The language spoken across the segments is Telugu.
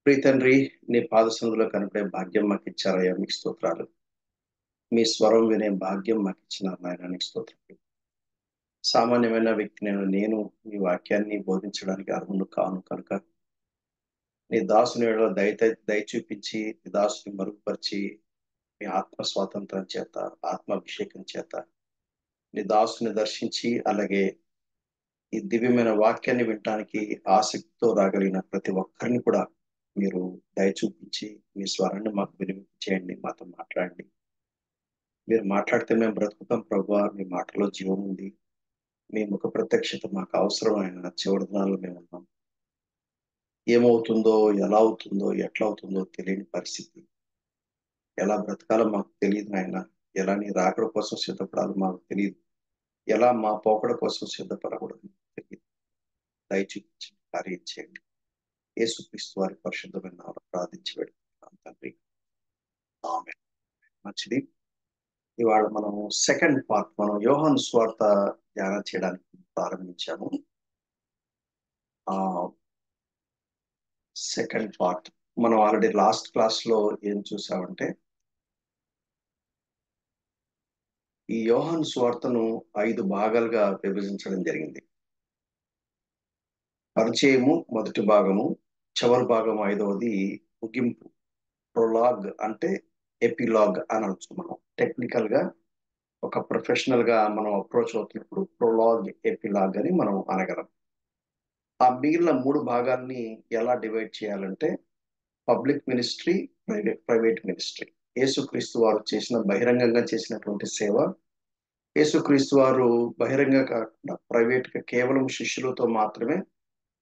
ప్రియ తండ్రి, నీ పాద సన్నిధిలో కనపడే భాగ్యం మాకు ఇచ్చారయ్యా, మీకు స్తోత్రాలు. మీ స్వరం వినే భాగ్యం మాకు ఇచ్చినారు నాయన, నీకు స్తోత్రాలు. సామాన్యమైన వ్యక్తి నేను మీ వాక్యాన్ని బోధించడానికి అర్హుడు కాను కనుక నీ దాసుని ఎడల దయ చూపించి నీ దాసుని మరుగుపరిచి మీ ఆత్మ స్వాతంత్రం చేత, ఆత్మాభిషేకం చేత నీ దాసుని దర్శించి, అలాగే ఈ దివ్యమైన వాక్యాన్ని వినటానికి ఆసక్తితో రాగలిగిన ప్రతి ఒక్కరిని కూడా మీరు దయ చూపించి మీ స్వరాన్ని మాకు వినిపించేయండి, మాతో మాట్లాడండి. మీరు మాట్లాడితే మేము బ్రతుకుతాం ప్రభువా. మీ మాటలో జీవం ఉంది. మీ ముఖ ప్రత్యక్షత మాకు అవసరమైన చివరి దినాల్లో మేము ఉన్నాం. ఏమవుతుందో, ఎలా అవుతుందో, ఎట్లా అవుతుందో తెలియని పరిస్థితి. ఎలా బ్రతకాలో మాకు తెలియదు నాయన. ఎలా నీ రాకడ కోసం సిద్ధపడాలో మాకు తెలియదు. ఎలా మా పోకడ కోసం సిద్ధపడకూడదు తెలియదు. దయ చూపించి కార్యం చేయండి. యేసుక్రీస్తు వారి పరిశుద్ధమైన నామములో ప్రార్థించి పెడుతున్నాం తండ్రి. ఆమేన్. మంచిది. ఇవాళ మనం సెకండ్ పార్ట్, మనం యోహాను సువార్త ధ్యానం చేయడానికి ప్రారంభించాము. ఆ సెకండ్ పార్ట్ మనం ఆల్రెడీ లాస్ట్ క్లాస్ లో ఏం చూసామంటే, ఈ యోహాను సువార్తను 5 భాగాలుగా విభజించడం జరిగింది. పరిచయము మొదటి భాగము, చివరి భాగం 5వది ముగింపు. ప్రొలాగ్ అంటే ఎపిలాగ్ అని అనొచ్చు. మనం టెక్నికల్ గా ఒక ప్రొఫెషనల్ గా మనం అప్రోచ్ అవుతున్నప్పుడు ప్రొలాగ్, ఎపిలాగ్ అని మనం అనగలం. ఆ మిగిలిన 3 భాగాల్ని ఎలా డివైడ్ చేయాలంటే, పబ్లిక్ మినిస్ట్రీ, ప్రైవేట్ మినిస్ట్రీ. యేసుక్రీస్తు వారు బహిరంగంగా చేసినటువంటి సేవ, యేసుక్రీస్తు వారు బహిరంగంగా కాకుండా ప్రైవేట్ గా కేవలం శిష్యులతో మాత్రమే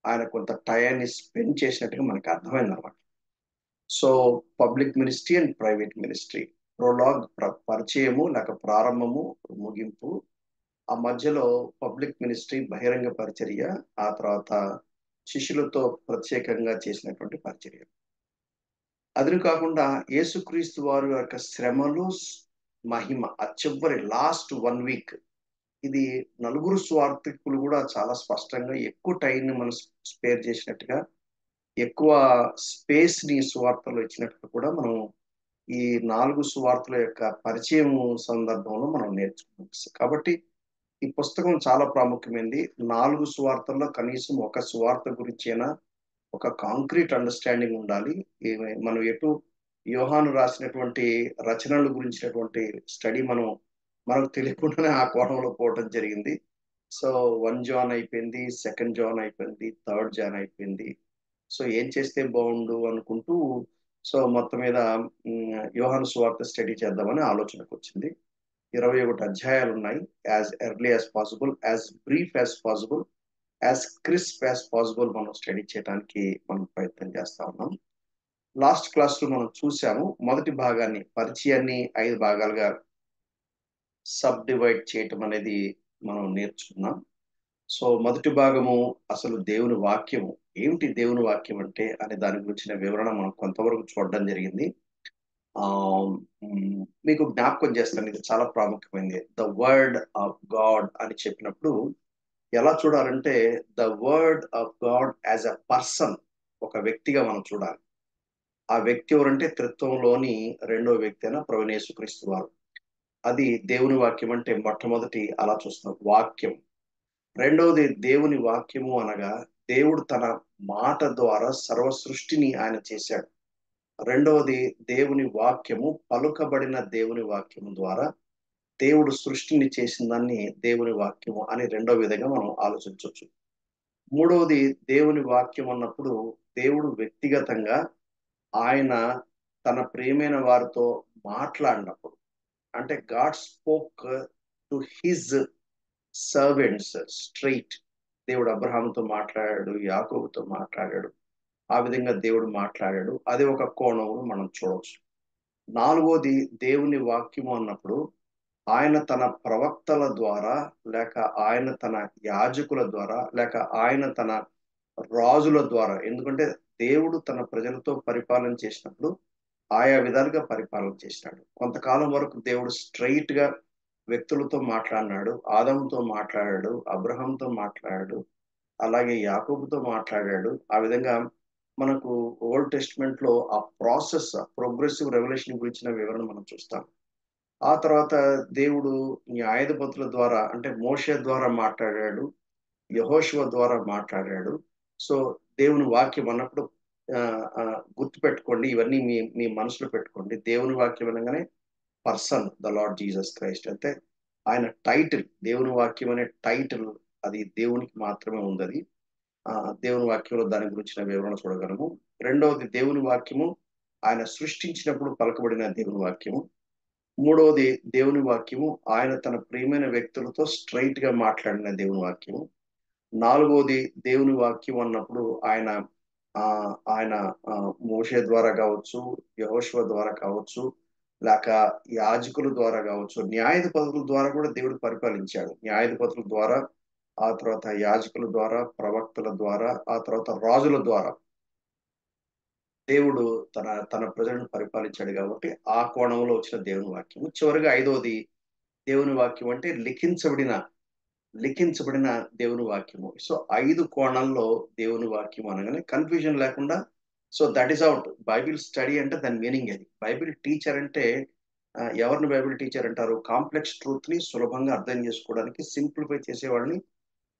ఆయన కొంత టయాన్ని స్పెండ్ చేసినట్టుగా మనకు అర్థమైంది అనమాట. So public ministry and private ministry. Prologue పరిచయము లేక ప్రారంభము, ముగింపు. ఆ మధ్యలో పబ్లిక్ మినిస్ట్రీ బహిరంగ పరిచర్య, ఆ తర్వాత శిష్యులతో ప్రత్యేకంగా చేసినటువంటి పరిచర్య. అది కాకుండా యేసుక్రీస్తు వారి యొక్క శ్రమలు, మహిమ, ఆ చివరి లాస్ట్ 1 వీక్, ఇది నలుగురు స్వార్థికులు కూడా చాలా స్పష్టంగా ఎక్కువ టైంని మనం స్పేర్ చేసినట్టుగా, ఎక్కువ స్పేస్ ని సువార్తలో ఇచ్చినట్టుగా కూడా మనం ఈ 4 సువార్తల యొక్క పరిచయం సందర్భంలో మనం నేర్చుకున్నాం. కాబట్టి ఈ పుస్తకం చాలా ప్రాముఖ్యమైనది. 4 సువార్తల్లో కనీసం ఒక సువార్త గురించైనా ఒక కాంక్రీట్ అండర్స్టాండింగ్ ఉండాలి. మనం యోహాను రాసినటువంటి రచనల గురించినటువంటి స్టడీ మనకు తెలియకుండానే ఆ కోణంలో పోవడం జరిగింది. సో 1 జాన్ అయిపోయింది, 2 జాన్ అయిపోయింది, 3 జాన్ అయిపోయింది. సో ఏం చేస్తే బాగుండు అనుకుంటూ, సో మొత్తం మీద యోహాను సువార్త స్టడీ చేద్దామని ఆలోచనకు వచ్చింది. 21 అధ్యాయాలు ఉన్నాయి. As early as possible, as brief as possible, as crisp as possible మనం స్టడీ చేయడానికి మనం ప్రయత్నం చేస్తా ఉన్నాం. లాస్ట్ క్లాస్ లో మనం చూసాము, మొదటి భాగాన్ని, పరిచయాన్ని 5 భాగాలుగా సబ్ డివైడ్ చేయటం అనేది మనం నేర్చుకున్నాం. సో మొదటి భాగము అసలు దేవుని వాక్యము ఏమిటి, దేవుని వాక్యం అంటే అనే దాని గురించిన వివరణ మనం కొంతవరకు చూడడం జరిగింది. ఆ మీకు జ్ఞాపకం చేస్తాను, ఇది చాలా ప్రాముఖ్యమైనది. ద వర్డ్ ఆఫ్ గాడ్ అని చెప్పినప్పుడు ఎలా చూడాలంటే, the word of God as a person, ఒక వ్యక్తిగా మనం చూడాలి. ఆ వ్యక్తి ఎవరంటే త్రిత్వంలోని రెండో వ్యక్తి అయిన ప్రభువైన యేసుక్రీస్తు వారు. అది దేవుని వాక్యం అంటే మొట్టమొదటి అలా చూస్తున్నాం, వాక్యం. రెండవది దేవుని వాక్యము అనగా, దేవుడు తన మాట ద్వారా సర్వ సృష్టిని ఆయన చేశాడు. రెండవది దేవుని వాక్యము, పలుకబడిన దేవుని వాక్యము ద్వారా దేవుడు సృష్టిని చేసిన దాన్ని దేవుని వాక్యము అని రెండో విధంగా మనం ఆలోచించవచ్చు. మూడవది దేవుని వాక్యం అన్నప్పుడు, దేవుడు వ్యక్తిగతంగా ఆయన తన ప్రియమైన వారితో మాట్లాడినప్పుడు, అంటే God spoke to his servants straight. దేవుడు అబ్రహాంతో మాట్లాడాడు, యాకోబుతో మాట్లాడాడు. ఆ విధంగా దేవుడు మాట్లాడాడు. అది ఒక కోణంలో మనం చూడవచ్చు. నాలుగోది దేవుని వాక్యము అన్నప్పుడు, ఆయన తన ప్రవక్తల ద్వారా, లేక ఆయన తన యాజకుల ద్వారా, లేక ఆయన తన రాజుల ద్వారా. ఎందుకంటే దేవుడు తన ప్రజలతో పరిపాలన చేసినప్పుడు ఆయా విధాలుగా పరిపాలన చేసినాడు. కొంతకాలం వరకు దేవుడు స్ట్రైట్ గా వ్యక్తులతో మాట్లాడినాడు. ఆదాముతో మాట్లాడాడు, అబ్రహాంతో మాట్లాడాడు, అలాగే యాకోబుతో మాట్లాడాడు. ఆ విధంగా మనకు ఓల్డ్ టెస్ట్మెంట్ లో ఆ ప్రాసెస్ ప్రోగ్రెసివ్ రెవల్యూషన్ గురించిన వివరణ మనం చూస్తాం. ఆ తర్వాత దేవుడు న్యాయాధిపతుల ద్వారా అంటే మోషే ద్వారా మాట్లాడాడు, యెహోషువ ద్వారా మాట్లాడాడు. సో దేవుని వాక్యం అన్నప్పుడు గుర్తుపెట్టుకోండి, ఇవన్నీ మీ మీ మనసులో పెట్టుకోండి. దేవుని వాక్యం అనగానే person the Lord Jesus Christ. అంటే ఆయన టైటిల్, దేవుని వాక్యం అనే టైటిల్ అది దేవునికి మాత్రమే ఉంది. అది దేవుని వాక్యంలో దాని గురించిన వివరణ చూడగలము. రెండవది దేవుని వాక్యము ఆయన సృష్టించినప్పుడు పలకబడిన దేవుని వాక్యము. మూడవది దేవుని వాక్యము ఆయన తన ప్రియమైన వ్యక్తులతో స్ట్రైట్ గా మాట్లాడిన దేవుని వాక్యము. నాలుగవది దేవుని వాక్యం అన్నప్పుడు ఆయన ఆయన మోషే ద్వారా కావచ్చు, యెహోషువ ద్వారా కావచ్చు, లేక యాజకుల ద్వారా కావచ్చు, న్యాయాధిపతుల ద్వారా కూడా దేవుడు పరిపాలించాడు. న్యాయాధిపతుల ద్వారా, ఆ తర్వాత యాజకుల ద్వారా, ప్రవక్తల ద్వారా, ఆ తర్వాత రాజుల ద్వారా దేవుడు తన తన ప్రజలను పరిపాలించాడు కాబట్టి ఆ కోణంలో వచ్చిన దేవుని వాక్యము. చివరిగా ఐదవది దేవుని వాక్యం అంటే లిఖించబడిన దేవుని వాక్యము. సో 5 కోణాల్లో దేవుని వాక్యం అనగానే కన్ఫ్యూజన్ లేకుండా, so that is out. Bible study అంటే దాని మీనింగ్ అది. బైబిల్ టీచర్ అంటే ఎవరిని బైబిల్ టీచర్ అంటారు? కాంప్లెక్స్ ట్రూత్ ని సులభంగా అర్థం చేసుకోవడానికి సింప్లిఫై చేసేవాళ్ళని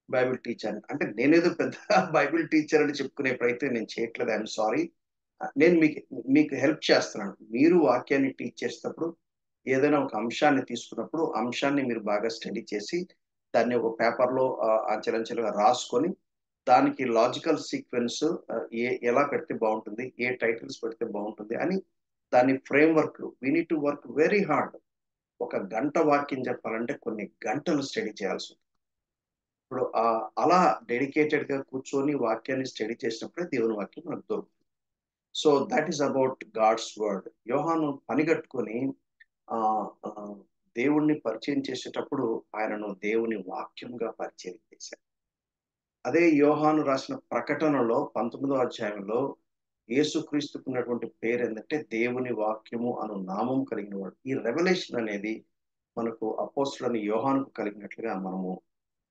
బైబిల్ టీచర్ అంటే. నేనేదో పెద్ద బైబిల్ టీచర్ అని చెప్పుకునే ప్రయత్నం నేను చేయట్లేదు. I'm sorry. నేను మీకు మీకు హెల్ప్ చేస్తున్నాను. మీరు వాక్యాన్ని టీచ్ చేసేటప్పుడు ఏదైనా ఒక అంశాన్ని తీసుకున్నప్పుడు అంశాన్ని మీరు బాగా స్టడీ చేసి దాన్ని ఒక పేపర్లో అంచెలంచెలుగా రాసుకొని దానికి లాజికల్ సీక్వెన్స్ ఎలా పెడితే బాగుంటుంది, ఏ టైటిల్స్ పెడితే బాగుంటుంది అని దాని frame work we need to work very hard. ఒక గంట వాక్యం చెప్పాలంటే కొన్ని గంటలు స్టడీ చేయాల్సి ఉంటుంది. ఇప్పుడు అలా డెడికేటెడ్ గా కూర్చొని వాక్యాన్ని స్టడీ చేసినప్పుడే దేవుని వాక్యం మనకు దొరుకుతుంది. So that is about God's word. యోహాను పనిగట్టుకొని ఆ ఆ, దేవుణ్ణి పరిచయం చేసేటప్పుడు ఆయనను దేవుని వాక్యంగా పరిచయం చేశారు. అదే యోహాను రాసిన ప్రకటనలో 19వ అధ్యాయంలో యేసుక్రీస్తుకు ఉన్నటువంటి పేరు ఏంటంటే దేవుని వాక్యము అను నామం కలిగిన వాడు. ఈ రెవల్యూషన్ అనేది మనకు అపోస్తులని యోహానుకు కలిగినట్లుగా మనము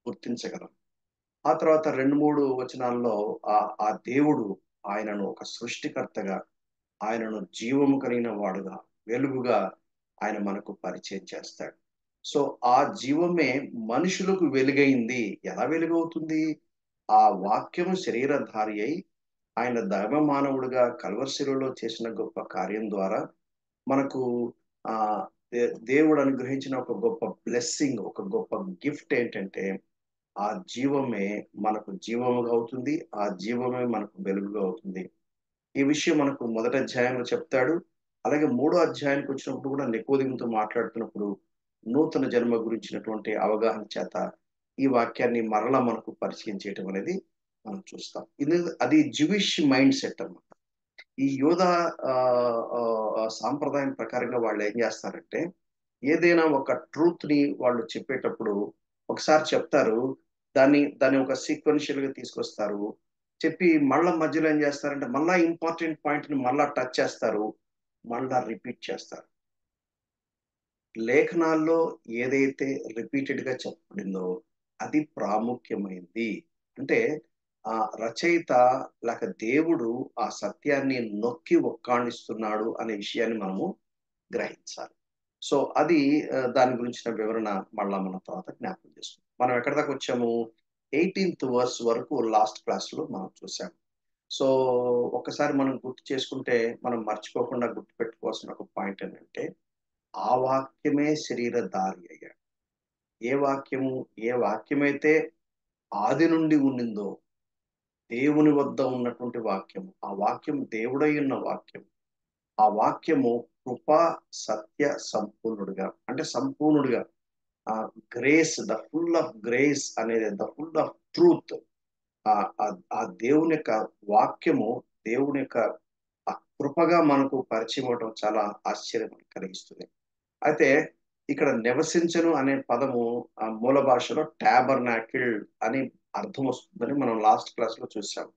గుర్తించగలం. ఆ తర్వాత 2, 3 వచనాల్లో ఆ ఆ దేవుడు ఆయనను ఒక సృష్టికర్తగా, ఆయనను జీవము కలిగిన వాడుగా, వెలుగుగా ఆయన మనకు పరిచయం చేస్తాడు. సో ఆ జీవమే మనుషులకు వెలుగైంది. ఎలా వెలుగవుతుంది? ఆ వాక్యము శరీరధారి అయి ఆయన దైవ మానవుడిగా కల్వరిశిలువలో చేసిన గొప్ప కార్యం ద్వారా మనకు ఆ దేవుడు అనుగ్రహించిన ఒక గొప్ప బ్లెస్సింగ్, ఒక గొప్ప గిఫ్ట్ ఏంటంటే ఆ జీవమే మనకు జీవముగా అవుతుంది. ఆ జీవమే మనకు వెలుగుగా అవుతుంది. ఈ విషయం మనకు మొదటి అధ్యాయంలో చెప్తాడు. అలాగే 3వ అధ్యాయానికి వచ్చినప్పుడు కూడా నికోదేముతో మాట్లాడుతున్నప్పుడు నూతన జన్మ గురించినటువంటి అవగాహన చేత ఈ వాక్యాన్ని మరలా మనకు పరిచయం చేయటం అనేది మనం చూస్తాం. ఇది అది జ్యూయిష్ మైండ్ సెట్ అన్నమాట. ఈ యోధ సాంప్రదాయం ప్రకారంగా వాళ్ళు ఏం చేస్తారంటే ఏదైనా ఒక ట్రూత్ ని వాళ్ళు చెప్పేటప్పుడు ఒకసారి చెప్తారు, దాన్ని ఒక సీక్వెన్షియల్ గా తీసుకొస్తారు. చెప్పి మళ్ళా మధ్యలో ఏం చేస్తారంటే మళ్ళా ఇంపార్టెంట్ పాయింట్ ని మళ్ళా టచ్ చేస్తారు, మళ్ళా రిపీట్ చేస్తారు. లేఖనాల్లో ఏదైతే రిపీటెడ్ గా చెప్పబడిందో అది ప్రాముఖ్యమైంది. అంటే ఆ రచయిత లేక దేవుడు ఆ సత్యాన్ని నొక్కి ఒక్కాణిస్తున్నాడు అనే విషయాన్ని మనము గ్రహించాలి. సో అది దాని గురించిన వివరణ మళ్ళా మనం తర్వాత జ్ఞాపకం చేసుకుందాం. మనం ఎక్కడి దాకా వచ్చాము? 18th వర్స్ వరకు లాస్ట్ క్లాస్ లో మనం చూసాం. సో ఒక్కసారి మనం గుర్తు చేసుకుంటే మనం మర్చిపోకుండా గుర్తు పెట్టుకోవాల్సిన ఒక పాయింట్ ఏంటంటే ఆ వాక్యమే శరీరధారి అయ్యాడు. ఏ వాక్యము? ఏ వాక్యమైతే ఆది నుండి ఉండిందో, దేవుని వద్ద ఉన్నటువంటి వాక్యము, ఆ వాక్యం దేవుడై ఉన్న వాక్యం, ఆ వాక్యము కృపా సత్య సంపూర్ణుడుగా అంటే సంపూర్ణుడుగా ఆ grace, the full of grace అనేది, ద ఫుల్ ఆఫ్ ట్రూత్, ఆ ఆ దేవుని యొక్క వాక్యము, దేవుని యొక్క ఆ కృపగా మనకు పరిచయం అవడం చాలా ఆశ్చర్యం కలిగిస్తుంది. అయితే ఇక్కడ నివసించను అనే పదము ఆ మూల భాషలో టాబర్నాకిల్ అని అర్థం వస్తుందని మనం లాస్ట్ క్లాస్ లో చూసాం.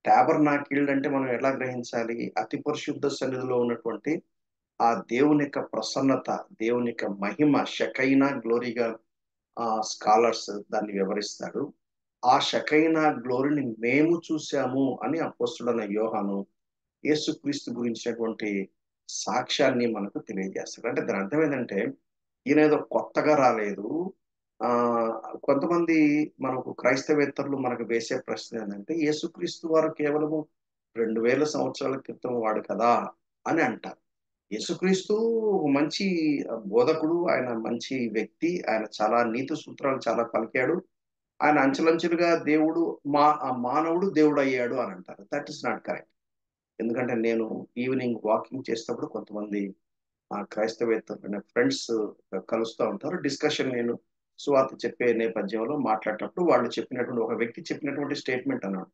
టాబర్నాకిల్ అంటే మనం ఎలా గ్రహించాలి? అతి పరిశుద్ధ సన్నిధిలో ఉన్నటువంటి ఆ దేవుని యొక్క ప్రసన్నత, దేవుని యొక్క మహిమ, షకైనా గ్లోరీగా స్కాలర్స్ దాన్ని వివరిస్తాడు. ఆ షకైనా గ్లోరీని మేము చూసాము అని అపోస్తుడైన యోహాను యేసుక్రీస్తు గురించినటువంటి సాక్ష్యాన్ని మనకు తెలియజేస్తాడు. అంటే దాని అర్థం ఏంటంటే ఈయన ఏదో కొత్తగా రాలేదు. ఆ కొంతమంది మనకు క్రైస్తవేత్తరులు మనకు వేసే ప్రశ్న ఏంటంటే యేసుక్రీస్తు వారు కేవలము 2000 సంవత్సరాల క్రితం వాడు కదా అని అంటారు. యేసుక్రీస్తు ఒక మంచి బోధకుడు. ఆయన మంచి వ్యక్తి. ఆయన చాలా నీతి సూత్రాలు చాలా పలికాడు. ఆయన అంచెలంచెలుగా దేవుడు మానవుడు దేవుడు అయ్యాడు అని అంటారు. That is not correct. ఎందుకంటే నేను ఈవినింగ్ వాకింగ్ చేసేటప్పుడు కొంతమంది క్రైస్తవేత్తలు ఫ్రెండ్స్ కలుస్తూ ఉంటారు. డిస్కషన్ నేను సువార్త చెప్పే నేపథ్యంలో మాట్లాడేటప్పుడు వాళ్ళు చెప్పినటువంటి ఒక వ్యక్తి చెప్పినటువంటి స్టేట్మెంట్ అన్నాడు.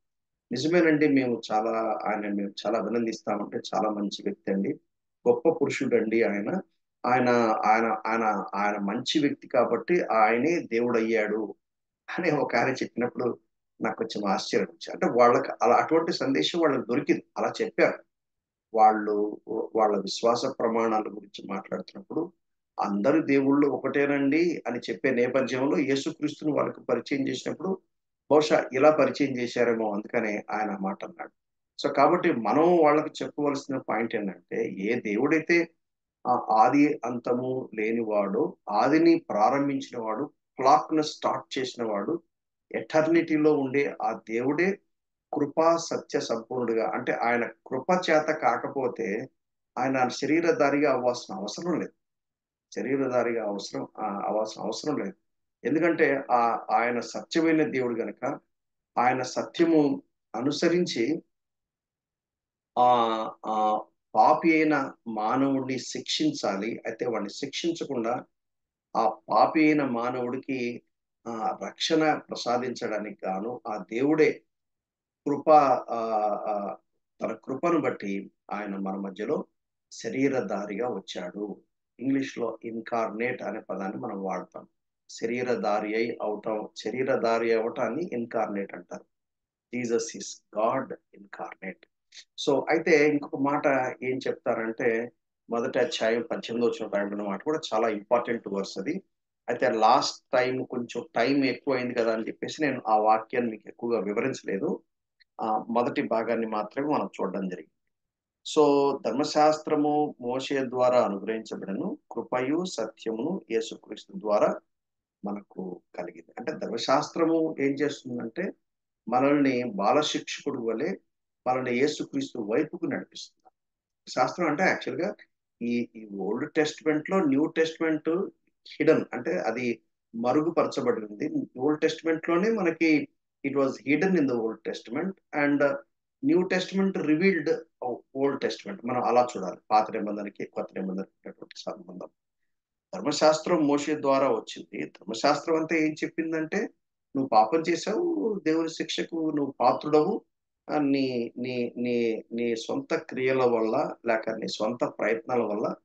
నిజమేనండి, మేము చాలా అభినందిస్తామంటే చాలా మంచి వ్యక్తి అండి, గొప్ప పురుషుడండి ఆయన. ఆయన ఆయన ఆయన ఆయన మంచి వ్యక్తి కాబట్టి ఆయనే దేవుడు అయ్యాడు అని ఒక ఆయన చెప్పినప్పుడు నాకు కొంచెం ఆశ్చర్యం వచ్చింది. అంటే వాళ్ళకి అలా అటువంటి సందేశం వాళ్ళకి దొరికింది. అలా చెప్పారు. వాళ్ళు వాళ్ళ విశ్వాస ప్రమాణాల గురించి మాట్లాడుతున్నప్పుడు అందరు దేవుళ్ళు ఒకటేనండి అని చెప్పే నేపథ్యంలో యేసుక్రీస్తుని వాళ్ళకి పరిచయం చేసినప్పుడు బహుశా ఇలా పరిచయం చేశారేమో, అందుకనే ఆయన ఆ మాట అన్నాడు. సో కాబట్టి మనం వాళ్ళకి చెప్పవలసిన పాయింట్ ఏంటంటే ఏ దేవుడైతే ఆ ఆది అంతము లేనివాడు, ఆదిని ప్రారంభించిన వాడు, క్లాక్ ను స్టార్ట్ చేసిన వాడు, ఎటర్నిటీలో ఉండే ఆ దేవుడే కృపా సత్య సంపూర్ణుడుగా, అంటే ఆయన కృప చేత కాకపోతే ఆయన శరీరధారిగా అవ్వాల్సిన అవసరం లేదు. శరీరధారిగా అవ్వాల్సిన అవసరం లేదు. ఎందుకంటే ఆయన సత్యమైన దేవుడు గనక ఆయన సత్యము అనుసరించి ఆ ఆ పాపి అయిన మానవుడిని శిక్షించాలి. అయితే వాడిని శిక్షించకుండా ఆ పాపి అయిన మానవుడికి ఆ రక్షణ ప్రసాదించడానికి గాను ఆ దేవుడే కృప ఆ ఆ, తన కృపను బట్టి ఆయన మన మధ్యలో శరీరధారిగా వచ్చాడు. ఇంగ్లీష్ లో ఇన్కార్నేట్ అనే పదాన్ని మనం వాడతాం. శరీరధారి అవటాన్ని ఇన్కార్నేట్ అంటారు. Jesus is God incarnate. So అయితే ఇంకొక మాట ఏం చెప్తారంటే మొదటి అధ్యాయం 18వ వచనం రాయబడిన మాట కూడా చాలా ఇంపార్టెంట్ వర్స్ అది. అయితే లాస్ట్ టైం కొంచెం టైం ఎక్కువ అయింది కదా అని చెప్పేసి నేను ఆ వాక్యాన్ని మీకు ఎక్కువగా వివరించలేదు. మొదటి భాగాన్ని మాత్రమే మనం చూడడం జరిగింది. సో ధర్మశాస్త్రము మోషే ద్వారా అనుగ్రహించబడను, కృపయు సత్యమును యేసుక్రీస్తు ద్వారా మనకు కలిగింది. అంటే ధర్మశాస్త్రము ఏం చేస్తుందంటే మనల్ని బాలశిక్షకుడు వలె మనల్ని యేసుక్రీస్తు వైపుకు నడిపిస్తుంది. శాస్త్రం అంటే యాక్చువల్ గా ఈ ఈ ఓల్డ్ టెస్ట్మెంట్ లో న్యూ టెస్ట్మెంట్ హిడెన్, అంటే అది మరుగుపరచబడి ఉంది. ఓల్డ్ టెస్ట్మెంట్ లోనే మనకి it was hidden in the old testament and new testament revealed old testament. మనం అలా చూడాలి. పాత నిబంధనకి కొత్త నిబంధనకి ఉన్నటువంటి సంబంధం. ధర్మశాస్త్రం మోషే ద్వారా వచ్చింది. ధర్మశాస్త్రం అంతా ఏం చెప్పిందంటే నువ్వు పాపం చేశావు, దేవుని శిక్షకు నువ్వు పాత్రుడవు. నీ నీ నీ నీ సొంత క్రియల వల్ల లేక నీ సొంత ప్రయత్నాల వల్ల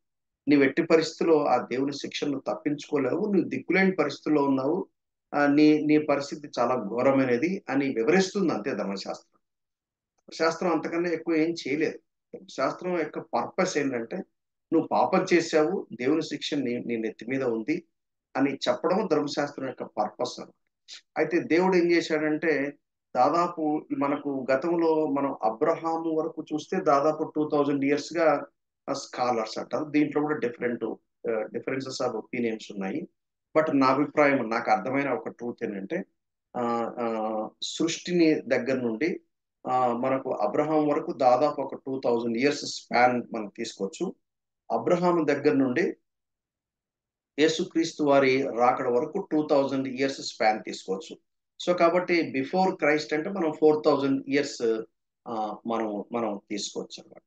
నీవు ఎట్టి పరిస్థితుల్లో ఆ దేవుని శిక్షను తప్పించుకోలేవు. నువ్వు దిక్కులేని పరిస్థితుల్లో ఉన్నావు. నీ నీ పరిస్థితి చాలా ఘోరమైనది అని వివరిస్తుంది అంతే ధర్మశాస్త్రం. శాస్త్రం అంతకన్నా ఎక్కువ ఏం చేయలేదు. శాస్త్రం యొక్క పర్పస్ ఏంటంటే నువ్వు పాపం చేశావు, దేవుని శిక్ష నీ నెత్తి మీద ఉంది అని చెప్పడం ధర్మశాస్త్రం యొక్క పర్పస్. అయితే దేవుడు ఏం చేశాడంటే దాదాపు మనకు గతంలో మనం అబ్రహాము వరకు చూస్తే దాదాపు 2000 years గా స్కాలర్స్ అంటారు. దీంట్లో కూడా డిఫరెన్సెస్ ఆఫ్ ఒపీనియన్స్ ఉన్నాయి. బట్ నా అభిప్రాయం, నాకు అర్థమైన ఒక ట్రూత్ ఏంటంటే ఆ, ఆ, సృష్టిని దగ్గర నుండి మనకు అబ్రహాం వరకు దాదాపు ఒక 2000 years స్పాన్ మనం తీసుకోవచ్చు. అబ్రహాం దగ్గర నుండి యేసుక్రీస్తు వారి రాకడ వరకు 2000 years స్పాన్ తీసుకోవచ్చు. సో కాబట్టి బిఫోర్ క్రైస్ట్ అంటే మనం 4000 years మనం మనం తీసుకోవచ్చు అన్నమాట.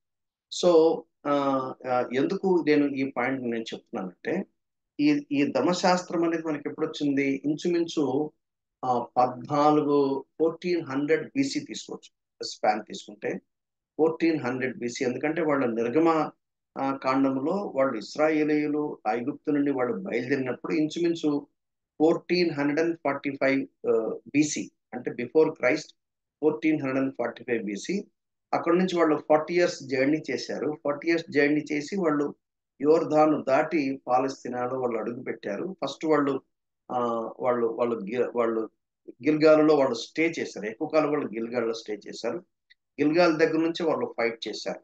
సో ఎందుకు నేను ఈ పాయింట్ నేను చెప్తున్నానంటే ఈ ఈ ధర్మశాస్త్రం అనేది మనకి ఎప్పుడు వచ్చింది? ఇంచుమించు 1400 BC తీసుకోవచ్చు. స్పాన్ తీసుకుంటే 1400 BC. ఎందుకంటే వాళ్ళ నిర్గమ కాండంలో వాళ్ళు ఇస్రాయేలీయులు ఐగుప్తు నుండి వాళ్ళు బయలుదేరినప్పుడు ఇంచుమించు 1445 BC, అంటే బిఫోర్ క్రైస్ట్ 1445 BC. అక్కడ నుంచి వాళ్ళు 40 years జర్నీ చేశారు. 40 years జర్నీ చేసి వాళ్ళు యోర్ధాను దాటి పాలస్తీనాలో వాళ్ళు అడుగు పెట్టారు. ఫస్ట్ వాళ్ళు ఆ, వాళ్ళు వాళ్ళు గి- వాళ్ళు గిల్గాలులో వాళ్ళు స్టే చేశారు. ఎక్కువ కాలం వాళ్ళు గిల్గాల్లో స్టే చేశారు. గిల్గాల్ దగ్గర నుంచి వాళ్ళు ఫైట్ చేశారు.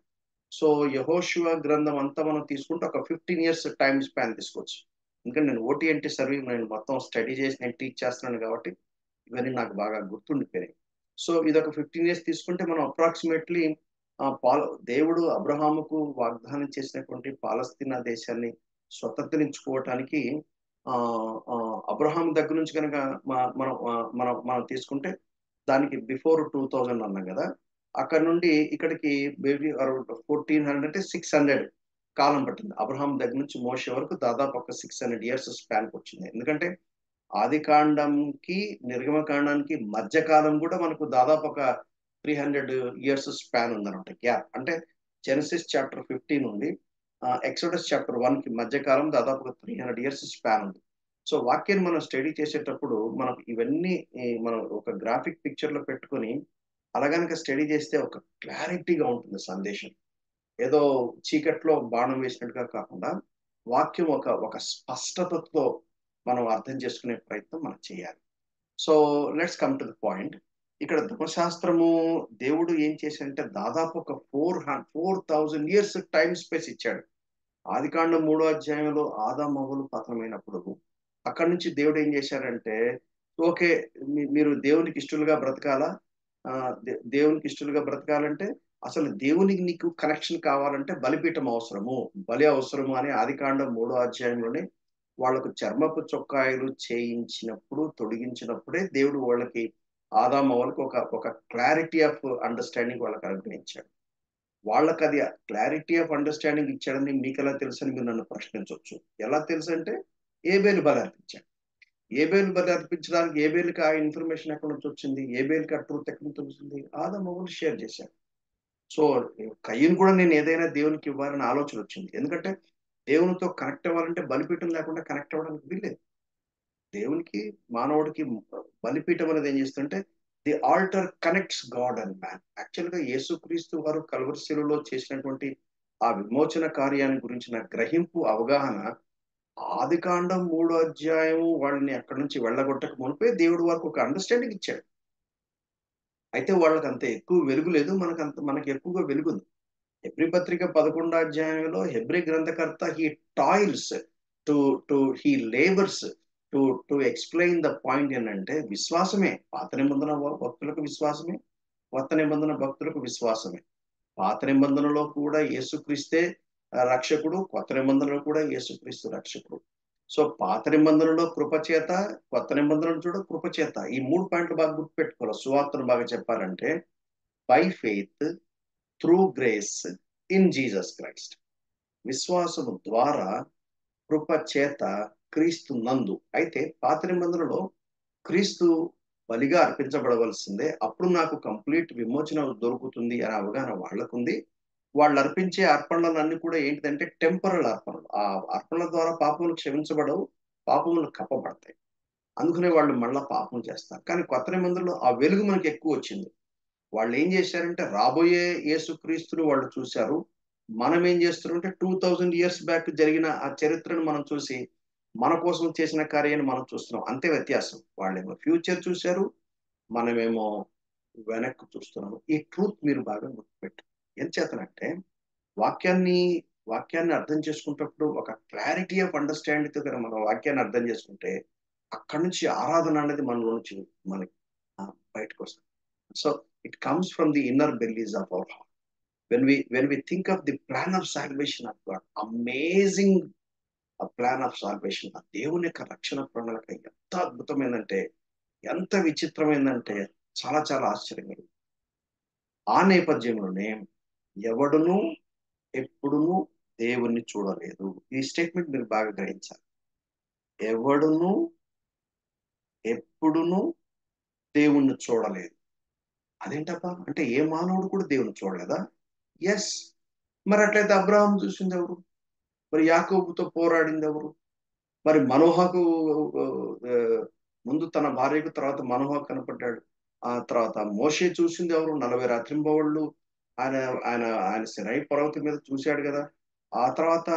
సో యెహోషువ గ్రంథం అంతా మనం తీసుకుంటే ఒక 15 ఇయర్స్ టైం స్పాన్ తీసుకోవచ్చు. ఎందుకంటే నేను ఓటీఎన్టీ సర్వీ నేను మొత్తం స్టడీ చేసి నేను టీచ్ చేస్తున్నాను కాబట్టి ఇవన్నీ నాకు బాగా గుర్తుండిపోయాయి. సో ఇది ఒక 15 ఇయర్స్ తీసుకుంటే మనం అప్రాక్సిమేట్లీ దేవుడు అబ్రహాముకు వాగ్దానం చేసినటువంటి పాలస్తీనా దేశాన్ని స్వతంత్రించుకోవటానికి ఆ ఆ, అబ్రహాం దగ్గర నుంచి కనుక మనం తీసుకుంటే దానికి బిఫోర్ 2000 అన్నాం కదా. అక్కడ నుండి ఇక్కడికి బేబీ అరౌండ్ 1400 అంటే 600 కాలం పట్టింది. అబ్రహాం దగ్గర నుంచి మోషే వరకు దాదాపు ఒక 600 ఇయర్స్ స్పాన్ వచ్చింది. ఎందుకంటే ఆది కాండంకి నిర్గమకాండానికి మధ్యకాలం కూడా మనకు దాదాపు ఒక 300 ఇయర్స్ స్పాన్ ఉందన్నమాట, గ్యాప్. అంటే జెనసిస్ చాప్టర్ 15 నుండి ఎక్సోడస్ చాప్టర్ 1 కి మధ్యకాలం దాదాపు ఒక 300 ఇయర్స్ స్పాన్ ఉంది. సో వాక్యాన్ని మనం స్టడీ చేసేటప్పుడు మనకు ఇవన్నీ మనం ఒక గ్రాఫిక్ పిక్చర్ లో పెట్టుకొని అలా గనక స్టడీ చేస్తే ఒక క్లారిటీగా ఉంటుంది సందేశం. ఏదో చీకట్లో బాణం వేసినట్టుగా కాకుండా వాక్యం ఒక ఒక స్పష్టతతో మనం అర్థం చేసుకునే ప్రయత్నం మనం చేయాలి. So let's come to the point. ఇక్కడ ధర్మశాస్త్రము దేవుడు ఏం చేశాడంటే దాదాపు ఒక 4000 ఇయర్స్ టైం స్పేస్ ఇచ్చాడు. ఆదికాండం 3వ అధ్యాయంలో ఆదామవ్వలు పతనమైనప్పుడు అక్కడి నుంచి దేవుడు ఏం చేశారంటే ఓకే, మీరు దేవునికి ఇష్టలుగా బ్రతకాలా, దేవునికి ఇష్టలుగా బ్రతకాలంటే అసలు దేవునికి నీకు కనెక్షన్ కావాలంటే బలిపీఠం అవసరము, బలి అవసరము అని ఆదికాండం 3వ అధ్యాయంలోనే వాళ్ళకు చర్మపు చొక్కాయలు చేయించినప్పుడు తొడిగించినప్పుడే దేవుడు వాళ్ళకి ఆదాము వాళ్ళకి ఒక ఒక క్లారిటీ ఆఫ్ అండర్స్టాండింగ్ వాళ్ళకి అనుగ్రహించాడు. వాళ్ళకి అది క్లారిటీ ఆఫ్ అండర్స్టాండింగ్ ఇచ్చాడని మీకు ఎలా తెలుసు అని మీరు నన్ను ప్రశ్నించవచ్చు. ఎలా తెలుసు అంటే ఏబేలు బలి అర్పించాడు. ఏబేలు బలి అర్పించడానికి ఏబేలుకి ఆ ఇన్ఫర్మేషన్ ఎక్కడి నుంచి వచ్చింది, ఏబేలుకి ఆ ట్రూత్ ఎక్కడి నుంచి వచ్చింది, ఆదాము వాళ్ళు షేర్ చేశారు. సో కయ్యను కూడా నేను ఏదైనా దేవునికి ఇవ్వాలని ఆలోచన వచ్చింది. ఎందుకంటే దేవునితో కనెక్ట్ అవ్వాలంటే బలిపీఠం లేకుండా కనెక్ట్ అవ్వడానికి వీల్లేదు. దేవునికి మానవుడికి బలిపీఠం అనేది ఏం చేస్తుంటే the altar connects God and man. Actual గా యేసుక్రీస్తు వారు కల్వరి శిలువలో చేసినటువంటి ఆ విమోచన కార్యాన్ని గురించిన గ్రహింపు అవగాహన ఆదికాండం 3వ అధ్యాయం వాళ్ళని అక్కడి నుంచి వెళ్ళగొట్టక మునిపే దేవుడు వారికి ఒక అండర్స్టాండింగ్ ఇచ్చాడు. అయితే వాళ్ళకి అంత ఎక్కువ వెలుగు లేదు, మనకి ఎక్కువగా వెలుగుంది. హెబ్రీ పత్రిక 11వ అధ్యాయంలో హెబ్రీ గ్రంథకర్త he toils to he labours to explain the point ఏంటంటే విశ్వాసమే. పాత నిబంధన భక్తులకు విశ్వాసమే, కొత్త నిబంధన భక్తులకు విశ్వాసమే. పాత నిబంధనలో కూడా యేసుక్రీస్తే రక్షకుడు, కొత్త నిబంధనలో కూడా యేసుక్రీస్తు రక్షకుడు. సో పాత నిబంధనలో కృపచేత, కొత్త నిబంధనలు కూడా కృపచేత. ఈ 3 పాయింట్లు బాగా గుర్తుపెట్టుకోవాలి. సువార్తను బాగా చెప్పాలంటే by faith through grace in Jesus Christ. విశ్వాసము ద్వారా కృప చేత క్రీస్తు నందు. అయితే పాత నిబంధనలో క్రీస్తు బలిగా అర్పించబడవలసిందే, అప్పుడు నాకు కంప్లీట్ విమోచన దొరుకుతుంది అనే అవగాహన వాళ్ళకుంది. వాళ్ళు అర్పించే అర్పణలన్నీ కూడా ఏంటిదంటే టెంపరల్ అర్పణలు. ఆ అర్పణల ద్వారా పాపములు క్షమించబడవు, పాపములు కప్పబడతాయి. అందుకనే వాళ్ళు మళ్ళా పాపం చేస్తారు. కానీ కొత్త నిబంధనలో ఆ వెలుగు మనకి ఎక్కువ వచ్చింది. వాళ్ళు ఏం చేశారంటే రాబోయే యేసుక్రీస్తుని వాళ్ళు చూశారు. మనం ఏం చేస్తున్నామంటే 2000 ఇయర్స్ బ్యాక్ జరిగిన ఆ చరిత్రను మనం చూసి మన కోసం చేసిన కార్యాన్ని మనం చూస్తున్నాం. అంతే వ్యత్యాసం. వాళ్ళేమో ఫ్యూచర్ చూశారు, మనమేమో వెనక్కి చూస్తున్నాము. ఈ ట్రూత్ మీరు బాగా గుర్తుపెట్టు. ఏం చేతనంటే వాక్యాన్ని వాక్యాన్ని అర్థం చేసుకునేటప్పుడు ఒక క్లారిటీ ఆఫ్ అండర్స్టాండింగ్ తో కనుక మనం వాక్యాన్ని అర్థం చేసుకుంటే అక్కడి నుంచి ఆరాధన అనేది మనలో నుంచి మనకి బయటకు వస్తుంది. So it comes from the inner bellies of our heart. When we think of the plan of salvation of God, amazing plan of salvation, ఆ దేవుని యొక్క రక్షణ ప్రణాళిక ఎంత అద్భుతమైందంటే, ఎంత విచిత్రమైందంటే చాలా చాలా ఆశ్చర్యంగా. ఆ నేపథ్యంలోనే ఎవడును ఎప్పుడును దేవుణ్ణి చూడలేదు. ఈ స్టేట్మెంట్ మీరు బాగా గ్రహించాలి. ఎవడును ఎప్పుడును దేవుణ్ణి చూడలేదు. అదేంటబ్బా అంటే ఏ మానవుడు కూడా దేవుణ్ణి చూడలేదా? ఎస్. మరి అట్లయితే అబ్రహాం చూసింది ఎవరు? మరి యాకోబుతో పోరాడింది ఎవరు? మరి మనోహకు ఆ, ముందు తన భార్యకు, తర్వాత మనోహ కనపడ్డాడు. ఆ తర్వాత మోషే చూసింది ఎవరు? 40 రాత్రింబవళ్ళు ఆయన ఆయన ఆయన సినాయి పర్వతం మీద చూశాడు కదా. ఆ తర్వాత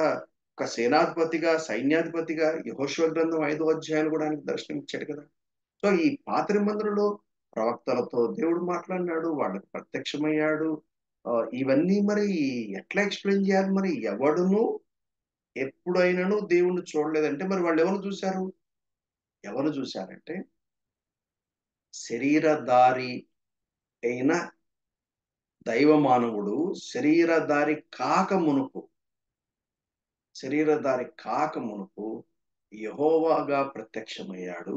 ఒక సేనాధిపతిగా, సైన్యాధిపతిగా యెహోషువ గ్రంథం 5వ అధ్యాయం కూడా ఆయనకు దర్శనం ఇచ్చాడు కదా. సో ఈ పాత నిబంధనలో ప్రవక్తలతో దేవుడు మాట్లాడినాడు, వాళ్ళకి ప్రత్యక్షమయ్యాడు. ఇవన్నీ మరి ఎట్లా ఎక్స్ప్లెయిన్ చేయాలి? మరి ఎవడును ఎప్పుడైనాను దేవుణ్ణి చూడలేదంటే మరి వాళ్ళు ఎవరు చూశారు? ఎవరు చూశారంటే శరీరధారి అయిన దైవ మానవుడు శరీరధారి కాక మునుపు శరీరధారి కాక మునుపు యెహోవాగా ప్రత్యక్షమయ్యాడు.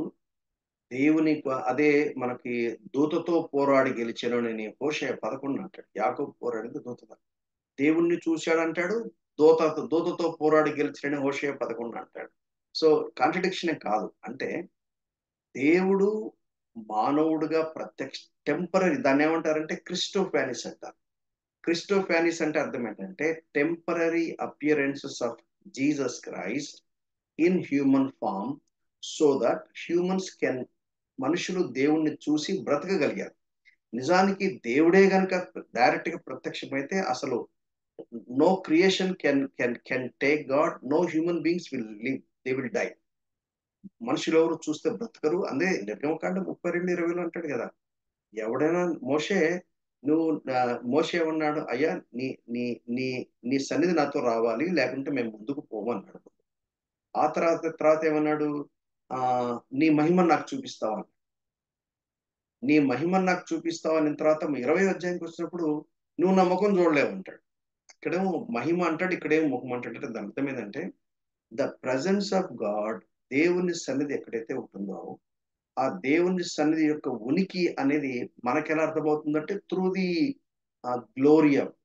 అదే మనకి దూతతో పోరాడి గెలిచెనని హోషేయ 11 అంటాడు. యాకోబు పోరాడింది దూతతో. దేవుణ్ణి చూశాడంటాడు. దూతతో పోరాడి గెలిచాడని హోషేయ 11 అంటాడు. సో కాంట్రడిక్షనే కాదు. అంటే దేవుడు మానవుడుగా టెంపరరీ, దాన్ని ఏమంటారంటే క్రిస్టోఫానిస్ అంటారు. క్రిస్టోఫానిస్ అంటే అర్థం ఏంటంటే temporary appearances of Jesus Christ in human form, so that humans can, మనుషులు దేవుణ్ణి చూసి బ్రతకగలిగారు. నిజానికి దేవుడే గనక డైరెక్ట్ గా ప్రత్యక్షమైతే అసలు no creation can take God, no human beings will live, they will die. మనుషులు ఎవరు చూస్తే బ్రతకరు. అదే నిర్గమకాండం 32:20 అంటాడు కదా, ఎవడైనా మోషే నువ్వు మోషే ఏమన్నాడు? అయ్యా నీ నీ నీ నీ సన్నిధి నాతో రావాలి, లేకుంటే మేము ముందుకు పోమన్నాడు. ఆ తర్వాత ఏమన్నాడు? ఆ నీ మహిమ నాకు చూపిస్తావా, నీ మహిమను నాకు చూపిస్తావా అని. తర్వాత 20 అధ్యాయానికి వచ్చినప్పుడు నువ్వు నా ముఖం చూడలేవు అంటాడు. ఇక్కడేమో మహిమ అంటాడు, ఇక్కడేమో ముఖం అంటాడు. అంటే దాని అర్థం ఏంటంటే ద ప్రెజెన్స్ ఆఫ్ గాడ్, దేవుని సన్నిధి ఎక్కడైతే ఉంటుందో ఆ దేవుని సన్నిధి యొక్క ఉనికి అనేది మనకి ఎలా అర్థమవుతుందంటే through the glory of,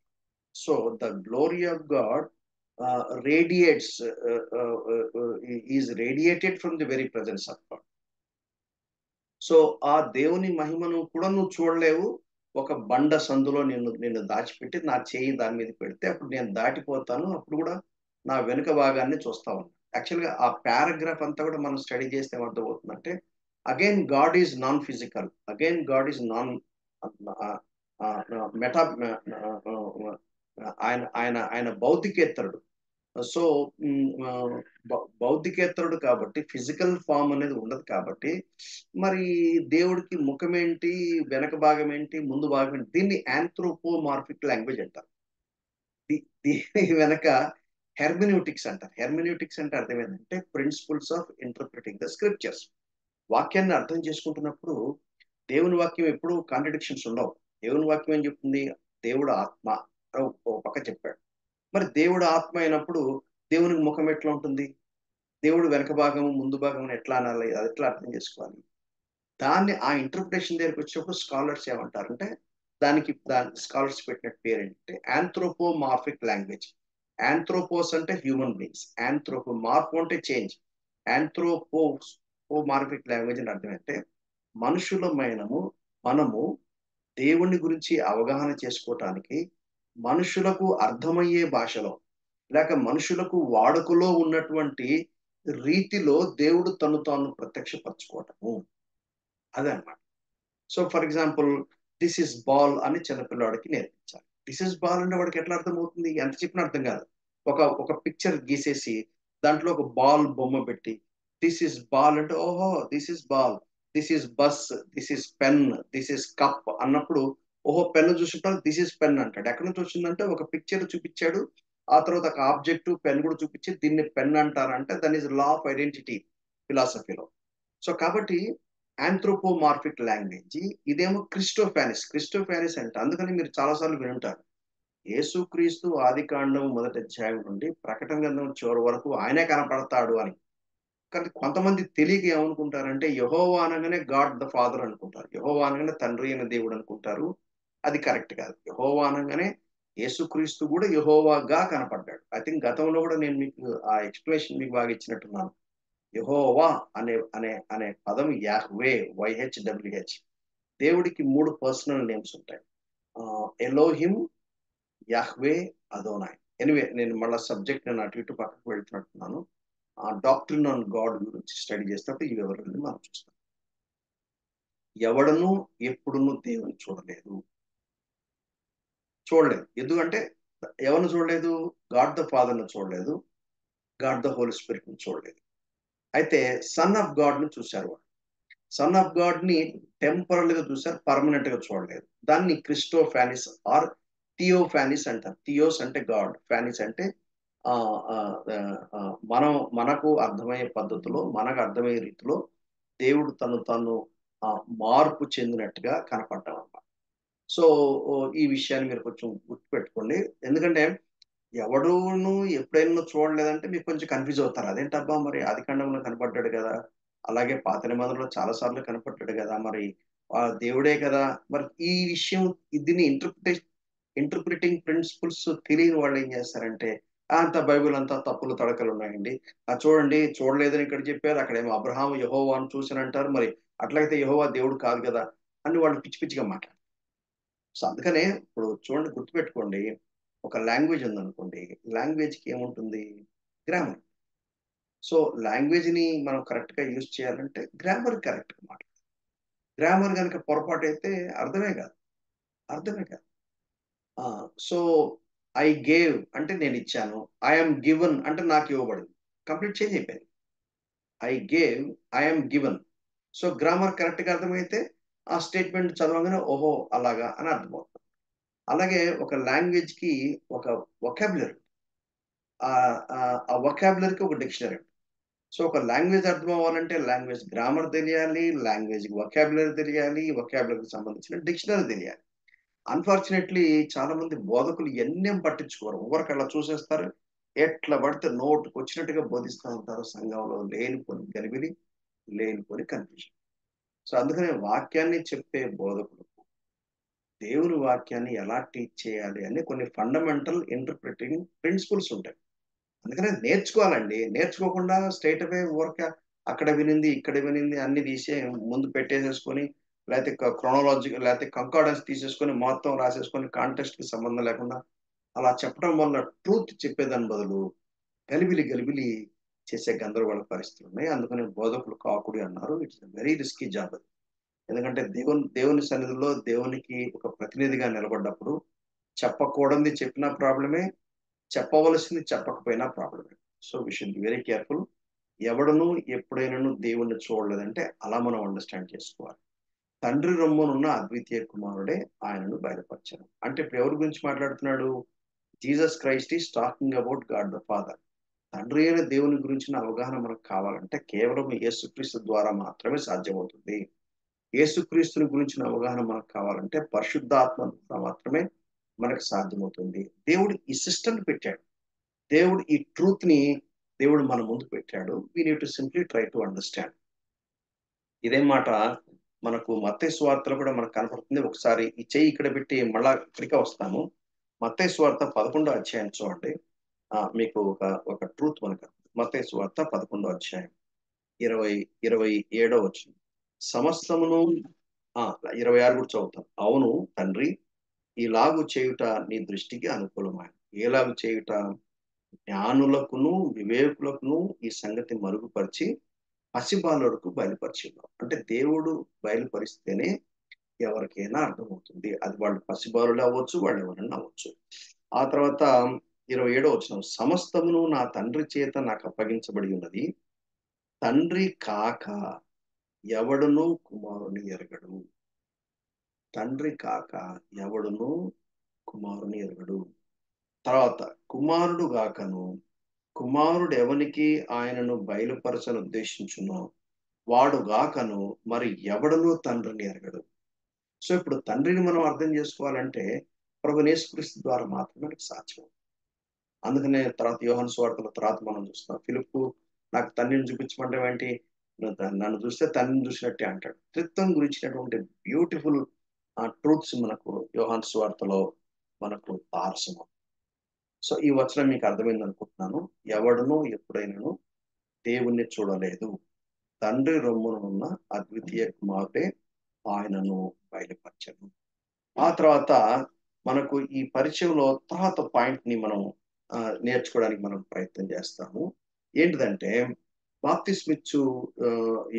so the glory of God radiates, is radiated from the very presence of God. So ఆ దేవుని మహిమను కూడా నువ్వు చూడలేవు. ఒక బండ సందులో నిన్ను దాచిపెట్టి నా చేయి దాని మీద పెడితే అప్పుడు నేను దాటిపోతాను, అప్పుడు కూడా నా వెనుక భాగాన్ని చూస్తావు. యాక్చువల్గా ఆ పారాగ్రాఫ్ అంతా కూడా మనం స్టడీ చేస్తే ఏమర్థమవుతుందంటే again God is non physical, again God is non meta, ఆయన ఆయన ఆయన భౌతికేతరుడు. సో భౌతికేతరుడు కాబట్టి ఫిజికల్ ఫామ్ అనేది ఉండదు కాబట్టి మరి దేవుడికి ముఖం ఏంటి, వెనక భాగం ఏంటి, ముందు భాగం ఏంటి? దీన్ని ఆంథ్రోపోమార్ఫిక్ లాంగ్వేజ్ అంటారు. దీని వెనక హెర్మిన్యూటిక్స్ అంటారు. హెర్మిన్యూటిక్స్ అంటే అర్థం ఏంటంటే principles of interpreting the scriptures. వాక్యాన్ని అర్థం చేసుకుంటున్నప్పుడు దేవుని వాక్యం ఎప్పుడు కాంట్రడిక్షన్స్ ఉండవు. దేవుని వాక్యం ఏం చెప్తుంది? దేవుడు ఆత్మ ఓ పక్క చెప్పాడు. మరి దేవుడు ఆత్మ అయినప్పుడు దేవునికి ముఖం ఎట్లా ఉంటుంది? దేవుడు వెనక భాగం ముందు భాగం ఎట్లా అనాలి? అది ఎట్లా అర్థం చేసుకోవాలి? దాన్ని ఆ ఇంటర్ప్రిటేషన్ దగ్గరికి వచ్చినప్పుడు స్కాలర్స్ ఏమంటారంటే దాని స్కాలర్స్ పెట్టిన పేరు ఏంటంటే ఆంథ్రోపోమార్ఫిక్ లాంగ్వేజ్. ఆంథ్రోపోస్ అంటే హ్యూమన్ బీయింగ్స్, మార్ఫో అంటే చేంజ్. ఆంథ్రోపోమార్ఫిక్ లాంగ్వేజ్ అని అర్థం అంటే మనము దేవుని గురించి అవగాహన చేసుకోవటానికి మనుషులకు అర్థమయ్యే భాషలో లేక మనుషులకు వాడుకలో ఉన్నటువంటి రీతిలో దేవుడు తను తాను ప్రత్యక్షపరచుకోవటము, అదనమాట. So for example this is ball అని చిన్నపిల్లవాడికి నేర్పించాలి. దిస్ ఇస్ బాల్ అంటే వాడికి ఎట్లా అర్థమవుతుంది? ఎంత చెప్పినా అర్థం కాదు. ఒక ఒక పిక్చర్ గీసేసి దాంట్లో ఒక బాల్ బొమ్మ పెట్టి దిస్ ఇస్ బాల్ అంటే ఓహో this is ball, this is bus, this is pen, this is cup అన్నప్పుడు ఓహో పెన్ను చూసుంటారు, దిస్ ఇస్ పెన్ అంటాడు. ఎక్కడి నుంచి వచ్చిందంటే ఒక పిక్చర్ చూపించాడు, ఆ తర్వాత ఒక ఆబ్జెక్ట్ పెన్ కూడా చూపించి దీన్ని పెన్ అంటారంటే that is law of identity ఫిలాసఫీలో. సో కాబట్టి ఆంథ్రోపోమార్ఫిక్ లాంగ్వేజ్, ఇదేమో క్రిస్టోఫానిస్ అంటే అందుకని మీరు చాలాసార్లు వినుంటారు యేసుక్రీస్తు ఆది కాండం 1వ అధ్యాయం నుండి ప్రకటన గ్రంథం చివరి వరకు ఆయనే కనపడతాడు అని. కానీ కొంతమంది తెలియక ఏమనుకుంటారంటే యెహోవా అనగానే గాడ్ ద ఫాదర్ అనుకుంటారు, యెహోవా అనగానే తండ్రి అయిన దేవుడు అనుకుంటారు. అది కరెక్ట్ కాదు. యెహోవా అనగానే యేసుక్రీస్తు కూడా యెహోవాగా కనపడ్డాడు. ఐ థింక్ గతంలో కూడా నేను మీకు ఆ ఎక్స్ప్లెనేషన్ మీకు బాగా ఇచ్చినట్టున్నాను. యెహోవా అనే అనే అనే పదం యాహ్వే, YHWH. దేవుడికి 3 పర్సనల్ నేమ్స్ ఉంటాయి. Elohim, Yahweh, Adonai. ఎనివే నేను మళ్ళా సబ్జెక్ట్ నేను అటు ఇటు పక్కకు వెళ్తున్నట్టున్నాను. ఆ డాక్ట్రిన్ ఆన్ గాడ్ గురించి స్టడీ చేసినప్పుడు ఈ వివరాలను మనం చూస్తాం. ఎవడను ఎప్పుడును దేవుని చూడలేదు. ఎందుకంటే ఎవరిని చూడలేదు? గాడ్ ద ఫాదర్‌ని చూడలేదు, గాడ్ ద హోలీ స్పిరిట్‌ని చూడలేదు. అయితే సన్ ఆఫ్ గాడ్‌ని చూశారు వాళ్ళు. సన్ ఆఫ్ గాడ్ ని టెంపరల్ గా చూసారు, పర్మనెంట్ గా చూడలేదు. దాన్ని క్రిస్టోఫానిస్ ఆర్ థియోఫానిస్ అంటారు. థియోస్ అంటే గాడ్, ఫానిస్ అంటే ఆ, ఆ, ఆ, ఆ, మనకు అర్థమయ్యే పద్ధతిలో, మనకు అర్థమయ్యే రీతిలో దేవుడు తను ఆ, మార్పు చెందినట్టుగా కనపడ్డాం అన్నమాట. సో ఈ విషయాన్ని మీరు కొంచెం గుర్తుపెట్టుకోండి. ఎందుకంటే ఎవడును ఎప్పుడైనా చూడలేదంటే మీకు కొంచెం కన్ఫ్యూజ్ అవుతారు. అదేంటబ్బా మరి ఆదికాండంలో కనపడ్డాడు కదా, అలాగే పాత నిబంధనలో చాలా సార్లు కనపడ్డాడు కదా, మరి ఆ దేవుడే కదా, మరి ఈ విషయం దీన్ని ఇంటర్ప్రిటింగ్ ప్రిన్సిపల్స్ తెలియని వాళ్ళు ఏం చేస్తారంటే, అంత బైబిల్ అంతా తప్పులు తడకలు ఉన్నాయండి, చూడండి చూడలేదని ఇక్కడ చెప్పారు, అక్కడేమో అబ్రహాం యెహోవాను చూసినంటారు, మరి అట్లయితే యెహోవా దేవుడు కాదు కదా అని వాళ్ళు పిచ్చి పిచ్చిగా మాట్లాడతారు. సో అందుకనే ఇప్పుడు చూడండి, గుర్తుపెట్టుకోండి, ఒక లాంగ్వేజ్ ఉందనుకోండి, లాంగ్వేజ్కి ఏముంటుంది? గ్రామర్. సో లాంగ్వేజ్ ని మనం కరెక్ట్ గా యూజ్ చేయాలంటే గ్రామర్ కరెక్ట్ గా మాట్లాడాలి. గ్రామర్ కనుక పొరపాటు అయితే అర్థమే కాదు, అర్థమే కాదు. సో ఐ గేవ్ అంటే నేను ఇచ్చాను, ఐఎమ్ గివెన్ అంటే నాకు ఇవ్వబడింది, కంప్లీట్ చేంజ్ అయిపోయింది. I gave, I'm given. So grammar correct గా అర్థమైతే ఆ స్టేట్మెంట్ చదవగానే ఓహో అలాగా అని అర్థమవుతుంది. అలాగే ఒక లాంగ్వేజ్ కి ఒక వొకాబులరీ, ఆ వొకాబులరీకి ఒక డిక్షనరీ. సో ఒక లాంగ్వేజ్ అర్థం అవ్వాలంటే లాంగ్వేజ్ గ్రామర్ తెలియాలి, లాంగ్వేజ్ వొకాబులరీ తెలియాలి, వొకాబులరీకి సంబంధించిన డిక్షనరీ తెలియాలి. అన్ఫార్చునేట్లీ చాలా మంది బోధకులు ఎన్నేం పట్టించుకోరు, ఊరికి అలా చూసేస్తారు, ఎట్లా పడితే నోటుకు వచ్చినట్టుగా బోధిస్తూ ఉంటారు. సంఘంలో లేనిపోని గలిబిలి, లేనిపోని కన్ఫ్యూజన్. సో అందుకనే వాక్యాన్ని చెప్పే బోధకులు దేవుని వాక్యాన్ని ఎలా టీచ్ చేయాలి అని కొన్ని ఫండమెంటల్ ఇంటర్ప్రిటింగ్ ప్రిన్సిపల్స్ ఉంటాయి. అందుకనే నేర్చుకోవాలండి. నేర్చుకోకుండా స్ట్రెయిట్ అవే ఊరక అక్కడ వినింది, ఇక్కడ వినింది అన్ని తీసి ముందు పెట్టేసేసుకొని, లేతే క్రోనాలజికల్ లేతే కంకార్డెన్స్ తీసేసుకొని మొత్తం రాసేసుకొని కాంటెక్స్ట్‌కి సంబంధం లేకుండా అలా చెప్పడం వల్ల ట్రూత్ చెప్పేదాని బదులు గలిబిలి, గలిబిలి చేసే గందరగోళ పరిస్థితులున్నాయి. అందుకని బోధకులు కాకుడి అన్నారు. It's a very risky job అది. ఎందుకంటే దేవుని సన్నిధిలో దేవునికి ఒక ప్రతినిధిగా నిలబడ్డప్పుడు చెప్పకూడనిది చెప్పినా ప్రాబ్లమే, చెప్పవలసింది చెప్పకపోయినా ప్రాబ్లమే. So we should be very careful. ఎవడును ఎప్పుడైనాను దేవుణ్ణి చూడలేదంటే అలా మనం అండర్‌స్టాండ్ చేసుకోవాలి. తండ్రి రొమ్మునున్న అద్వితీయ కుమారుడే ఆయనను బయలుపరిచాను. అంటే ఇప్పుడు ఎవరి గురించి మాట్లాడుతున్నాడు? Jesus Christ is talking about God the father. తండ్రి అయిన దేవుని గురించిన అవగాహన మనకు కావాలంటే కేవలం యేసుక్రీస్తు ద్వారా మాత్రమే సాధ్యమవుతుంది. యేసుక్రీస్తుని గురించిన అవగాహన మనకు కావాలంటే పరిశుద్ధాత్మ ద్వారా మాత్రమే మనకు సాధ్యమవుతుంది. దేవుడు ఈ సిస్టమ్ పెట్టాడు. దేవుడు ఈ ట్రూత్ ని దేవుడు మన ముందు పెట్టాడు. We need to simply try to understand. ఇదే మాట మనకు మత్తయి సువార్తలో కూడా మనకు కనపడుతుంది. ఒకసారి ఈ చెయ్యి ఇక్కడ పెట్టి మళ్ళా ఇక్కడికే వస్తాము. మత్తయి సువార్త 11 అధ్యాయం చూడండి. మీకు ఒక ట్రూత్ మనకు మత్తయి సువార్త 11 అధ్యాయం 20, 27 వచనం. సమస్తమును ఆ! 26 కూడా చదువుతాను. అవును తండ్రి, ఇలాగు చేయుట నీ దృష్టికి అనుకూలమాయె. ఎలాగు చేయుట? జ్ఞానులకును, వివేకులకును ఈ సంగతి మరుగుపరిచి పసిబాలురకు బయలుపరిచిన్నావు. అంటే దేవుడు బయలుపరిస్తేనే ఎవరికైనా అర్థమవుతుంది. అది వాళ్ళు పసిబాలులు అవ్వచ్చు, వాళ్ళు ఎవరైనా అవ్వచ్చు. ఆ తర్వాత 27 వచనం. సమస్తమును నా తండ్రి చేత నాకు అప్పగించబడి ఉన్నది. తండ్రి కాక ఎవడును కుమారుని ఎరగడు. తండ్రి కాక ఎవడును కుమారుని ఎరగడు. తర్వాత కుమారుడు గాకను కుమారుడు ఎవనికి ఆయనను బయలుపరచను ఉద్దేశించునో వాడు గాకను మరి ఎవడునూ తండ్రిని ఎరగడు. సో ఇప్పుడు తండ్రిని మనం అర్థం చేసుకోవాలంటే ప్రభువైన యేసుక్రీస్తు ద్వారా మాత్రమే మనకు సాధ్యం. అందుకనే తర్వాత యోహాను సువార్తల తర్వాత మనం చూస్తాం. ఫిలిప్పు నాకు తండ్రిని చూపించమంటావు ఏంటి? నన్ను చూస్తే తండ్రిని చూసినట్టే అంటాడు. త్రిత్వం గురించినటువంటి బ్యూటిఫుల్ ట్రూత్స్ మనకు యోహాను సువార్తలో మనకు తారసము. సో ఈ వచనం మీకు అర్థమైంది అనుకుంటున్నాను. ఎవడును ఎప్పుడైనాను దేవుణ్ణి చూడలేదు. తండ్రి రొమ్మునున్న అద్వితీయ కుమారుడే ఆయనను బయలుపరచెను. ఆ తర్వాత మనకు ఈ పరిచయంలో తర్వాత పాయింట్ ని మనం నేర్చుకోవడానికి మనం ప్రయత్నం చేస్తాము. ఏంటిదంటే బాప్తిస్మిచ్చు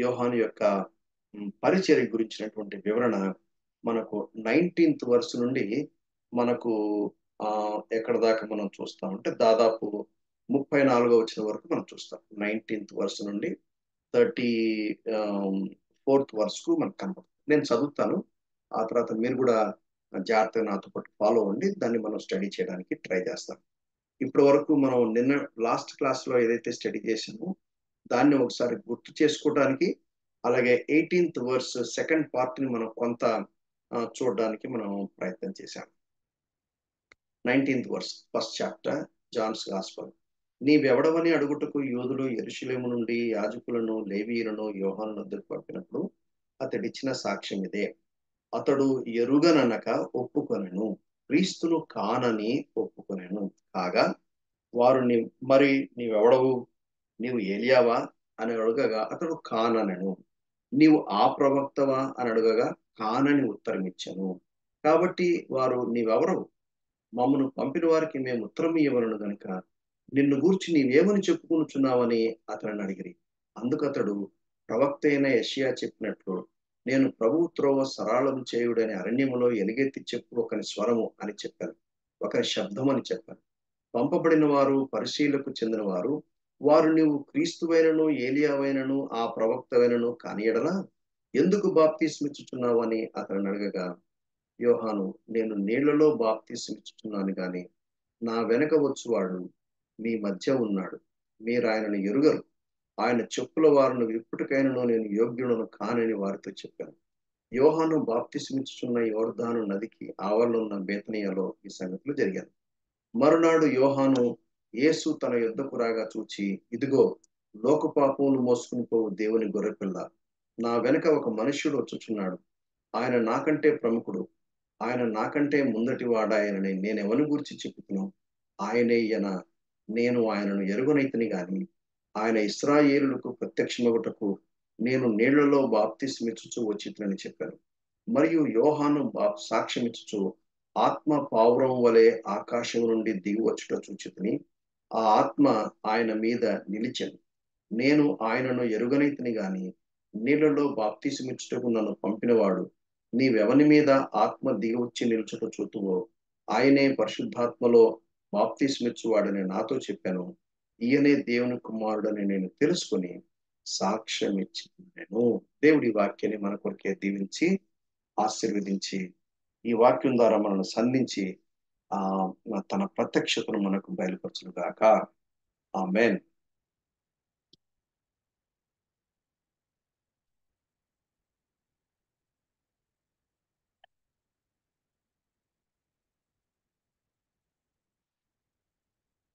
యోహాను యొక్క పరిచర్య గురించినటువంటి వివరణ మనకు 19th వర్స్ నుండి మనకు ఎక్కడ దాకా మనం చూస్తామంటే దాదాపు 34వ వచనం వరకు మనం చూస్తాం. 19th వర్స్ నుండి 34 4th వర్స్కు మనకు కనపడుతుంది. నేను చదువుతాను. ఆ తర్వాత మీరు కూడా జాగ్రత్తగా నాతో పాటు ఫాలో అవ్వండి. దాన్ని మనం స్టడీ చేయడానికి ట్రై చేస్తాం. ఇప్పటి వరకు మనం నిన్న లాస్ట్ క్లాస్‌లో ఏదైతే స్టడీ చేసామో, దాన్ని ఒకసారి గుర్తు చేసుకోవడానికి, అలాగే 18th వర్స్ సెకండ్ పార్ట్‌ని మనం కొంత చూడడానికి మనం ప్రయత్నం చేశాం. 19th verse first chapter John's gospel. నీవెవడవని అడుగుటకు యూదులు యెరూషలేము నుండి యాజకులను, లేవీయులను యోహాను వద్దకు పంపినప్పుడు అతడిచ్చిన సాక్ష్యం ఇదే. అతడు ఎరుగననక ఒప్పుకొనెను. క్రీస్తును కానని ఒప్పుకొనెను. కాగా వారు మరి నీవెవడవు? నీవు ఏలియావా అని అడగగా అతడు కాననెను. నీవు ఆ ప్రవక్తవా అని అడగగా కానని ఉత్తరమిచ్చెను. కాబట్టి వారు నీవెవరు? మమ్మను పంపిన వారికి మేము ఉత్తరం ఇయ్యవలెను గనుక నిన్ను గూర్చి నీవేమని చెప్పుకొనుచున్నావని అతనిని అడిగిరి. అందుకతడు ప్రవక్త అయిన యెషయా చెప్పినట్లు నేను ప్రభువు త్రోవ సరళం చేయుడని అరణ్యములో ఎలుగెత్తి చెప్పు ఒకని స్వరము అని చెప్పాను. ఒకని శబ్దం అని చెప్పాను. పంపబడిన వారు పరిశీలకు చెందిన వారు. వారు నీవు క్రీస్తువైనను ఏలియావైనను ఆ ప్రవక్తవైనను కాని యెడల ఎందుకు బాప్తిస్మిచ్చుచున్నావు అని అతనిని అడగగా యోహాను నేను నీళ్లలో బాప్తిస్మిచ్చుచున్నాను గాని నా వెనక వచ్చువాడు మీ మధ్య ఉన్నాడు. మీరు ఆయనను ఎరుగరు. ఆయన చెప్పుల వారిని విప్పుటకైనను నేను యోగ్యుడను కానని వారితో చెప్పాను. యోహాను బాప్తిస్మిచ్చుచున్న యోర్దాను నదికి ఆవరణలో బేతనియలో ఈ సంగతులు జరిగాయి. మరునాడు యోహాను యేసు తన యొద్దకు రాగా చూచి, ఇదిగో లోక పాపములు మోసుకుని పోవు దేవుని గొర్రెపిల్ల. నా వెనక ఒక మనుష్యుడు వచ్చుచున్నాడు. ఆయన నాకంటే ప్రముఖుడు. ఆయన నాకంటే ముందటి వాడాయనని నేనెవని గూర్చి చెప్పుతున్నాను. ఆయనే ఈయన. నేను ఆయనను ఎరుగనైతిని గాని ఆయన ఇశ్రాయేలులకు ప్రత్యక్షమగుటకు నేను నీళ్లలో బాప్తిస్మిచ్చుచు వచ్చితినని చెప్పాను. మరియు యోహాను సాక్ష్యమిచ్చుచు ఆత్మ పావురం వలె ఆకాశం నుండి దిగి వచ్చుట చూచితిని. ఆ ఆత్మ ఆయన మీద నిలిచెను. నేను ఆయనను ఎరుగనైతిని గాని నీళ్లలో బాప్తిసమిచ్చుటకు నన్ను పంపినవాడు నీవెవని మీద ఆత్మ దిగి వచ్చి నిలుచుట చూతువో ఆయనే పరిశుద్ధాత్మలో బాప్తిస్మిచ్చువాడని నాతో చెప్పాను. ఈయనే దేవుని కుమారుడని నేను తెలుసుకుని సాక్ష్యం ఇచ్చినాను. దేవుడి వాక్యాన్ని మన కొరికే దీవించి ఆశీర్వదించి ఈ వాక్యం ద్వారా మనల్ని సంధించి ఆ తన ప్రత్యక్షతను మనకు బయలుపరచును గాక. ఆమేన్.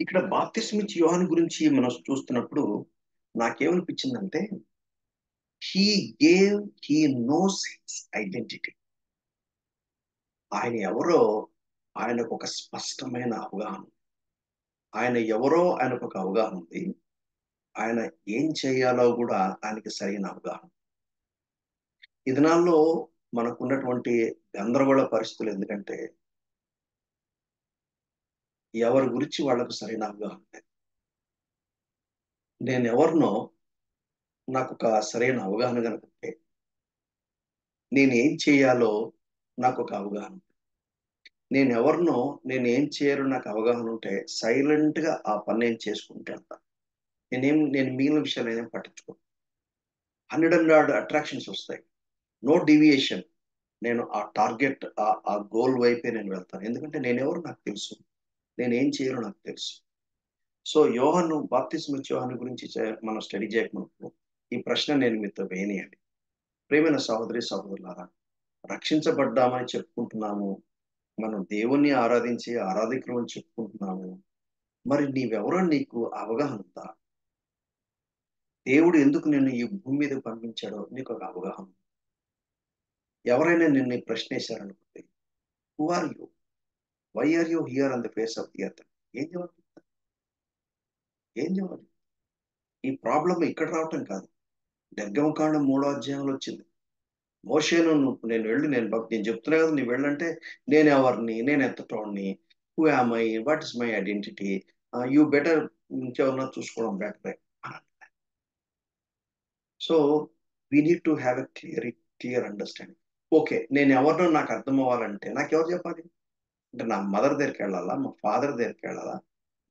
ఇక్కడ బాప్తిస్మిచ్ యోహాను గురించి మనం చూస్తున్నప్పుడు నాకేమనిపించిందంటే he gave he knows his identity. ఆయన ఎవరో ఆయనకు ఒక స్పష్టమైన అవగాహన. ఆయన ఎవరో ఆయనకు ఒక అవగాహన ఉంది. ఆయన ఏం చేయాలో కూడా ఆయనకి సరైన అవగాహన. ఈ దినాల్లో మనకున్నటువంటి గందరగోళ పరిస్థితులు ఎందుకంటే ఎవరి గురించి వాళ్ళకు సరైన అవగాహన లేదు. నేనెవరినో నాకొక సరైన అవగాహన కనుక ఉంటే నేనేం చేయాలో నాకొక అవగాహన. నేనెవరినో నేనేం చేయాలో నాకు అవగాహన ఉంటే సైలెంట్‌గా ఆ పని నేను చేసుకుంటూ వెళ్తా. నేను మిగిలిన విషయాలు నేనేం పట్టించుకోను. 100 అట్రాక్షన్స్ వస్తాయి. No deviation. నేను ఆ టార్గెట్ ఆ గోల్ వైపే నేను వెళ్తాను. ఎందుకంటే నేనెవరో నాకు తెలుసు. నేనేం చేయాలో నాకు తెలుసు. సో యోహాను బాప్తిస్మిచ్చే యోహాను గురించి మనం స్టడీ చేయకముందు ఈ ప్రశ్న నేను మీతో వేయనీయండి. ప్రియమైన సహోదరి సహోదరులారా, రక్షించబడ్డామని చెప్పుకుంటున్నాము. మనం దేవుణ్ణి ఆరాధించి ఆరాధికులు అని చెప్పుకుంటున్నాము. మరి నీవెవరో నీకు అవగాహన ఉందా? దేవుడు ఎందుకు నిన్ను ఈ భూమి మీదకి పంపించాడో నీకు ఒక అవగాహన ఉందా? ఎవరైనా నిన్ను ఈ ప్రశ్న వేశారనుకోండి, who are you? Why are you here on the face of the earth? ఏం జవాబు చెప్తారు? ఏం జవాబు? ఈ ప్రాబ్లం ఇక్కడ రావటం కాదు. నిర్గమకాండం 3వ అధ్యాయంలో వచ్చింది. మోషేను నేను చెప్తున్నా కదా నువ్వు వెళ్ళంటే నేనెవరిని? నేను ఎంతటోడిని? Who am I? What is my identity? You better ఇంకెవరన్నా చూసుకోవడం బెటరే. So we need to have a clear understanding. Okay. నేనెవరినో నాకు అర్థం అవ్వాలంటే నాకెవరు చెప్పాలి? అంటే నా మదర్ దగ్గరికెళ్ళాలా? మా ఫాదర్ దగ్గరికెళ్ళాలా?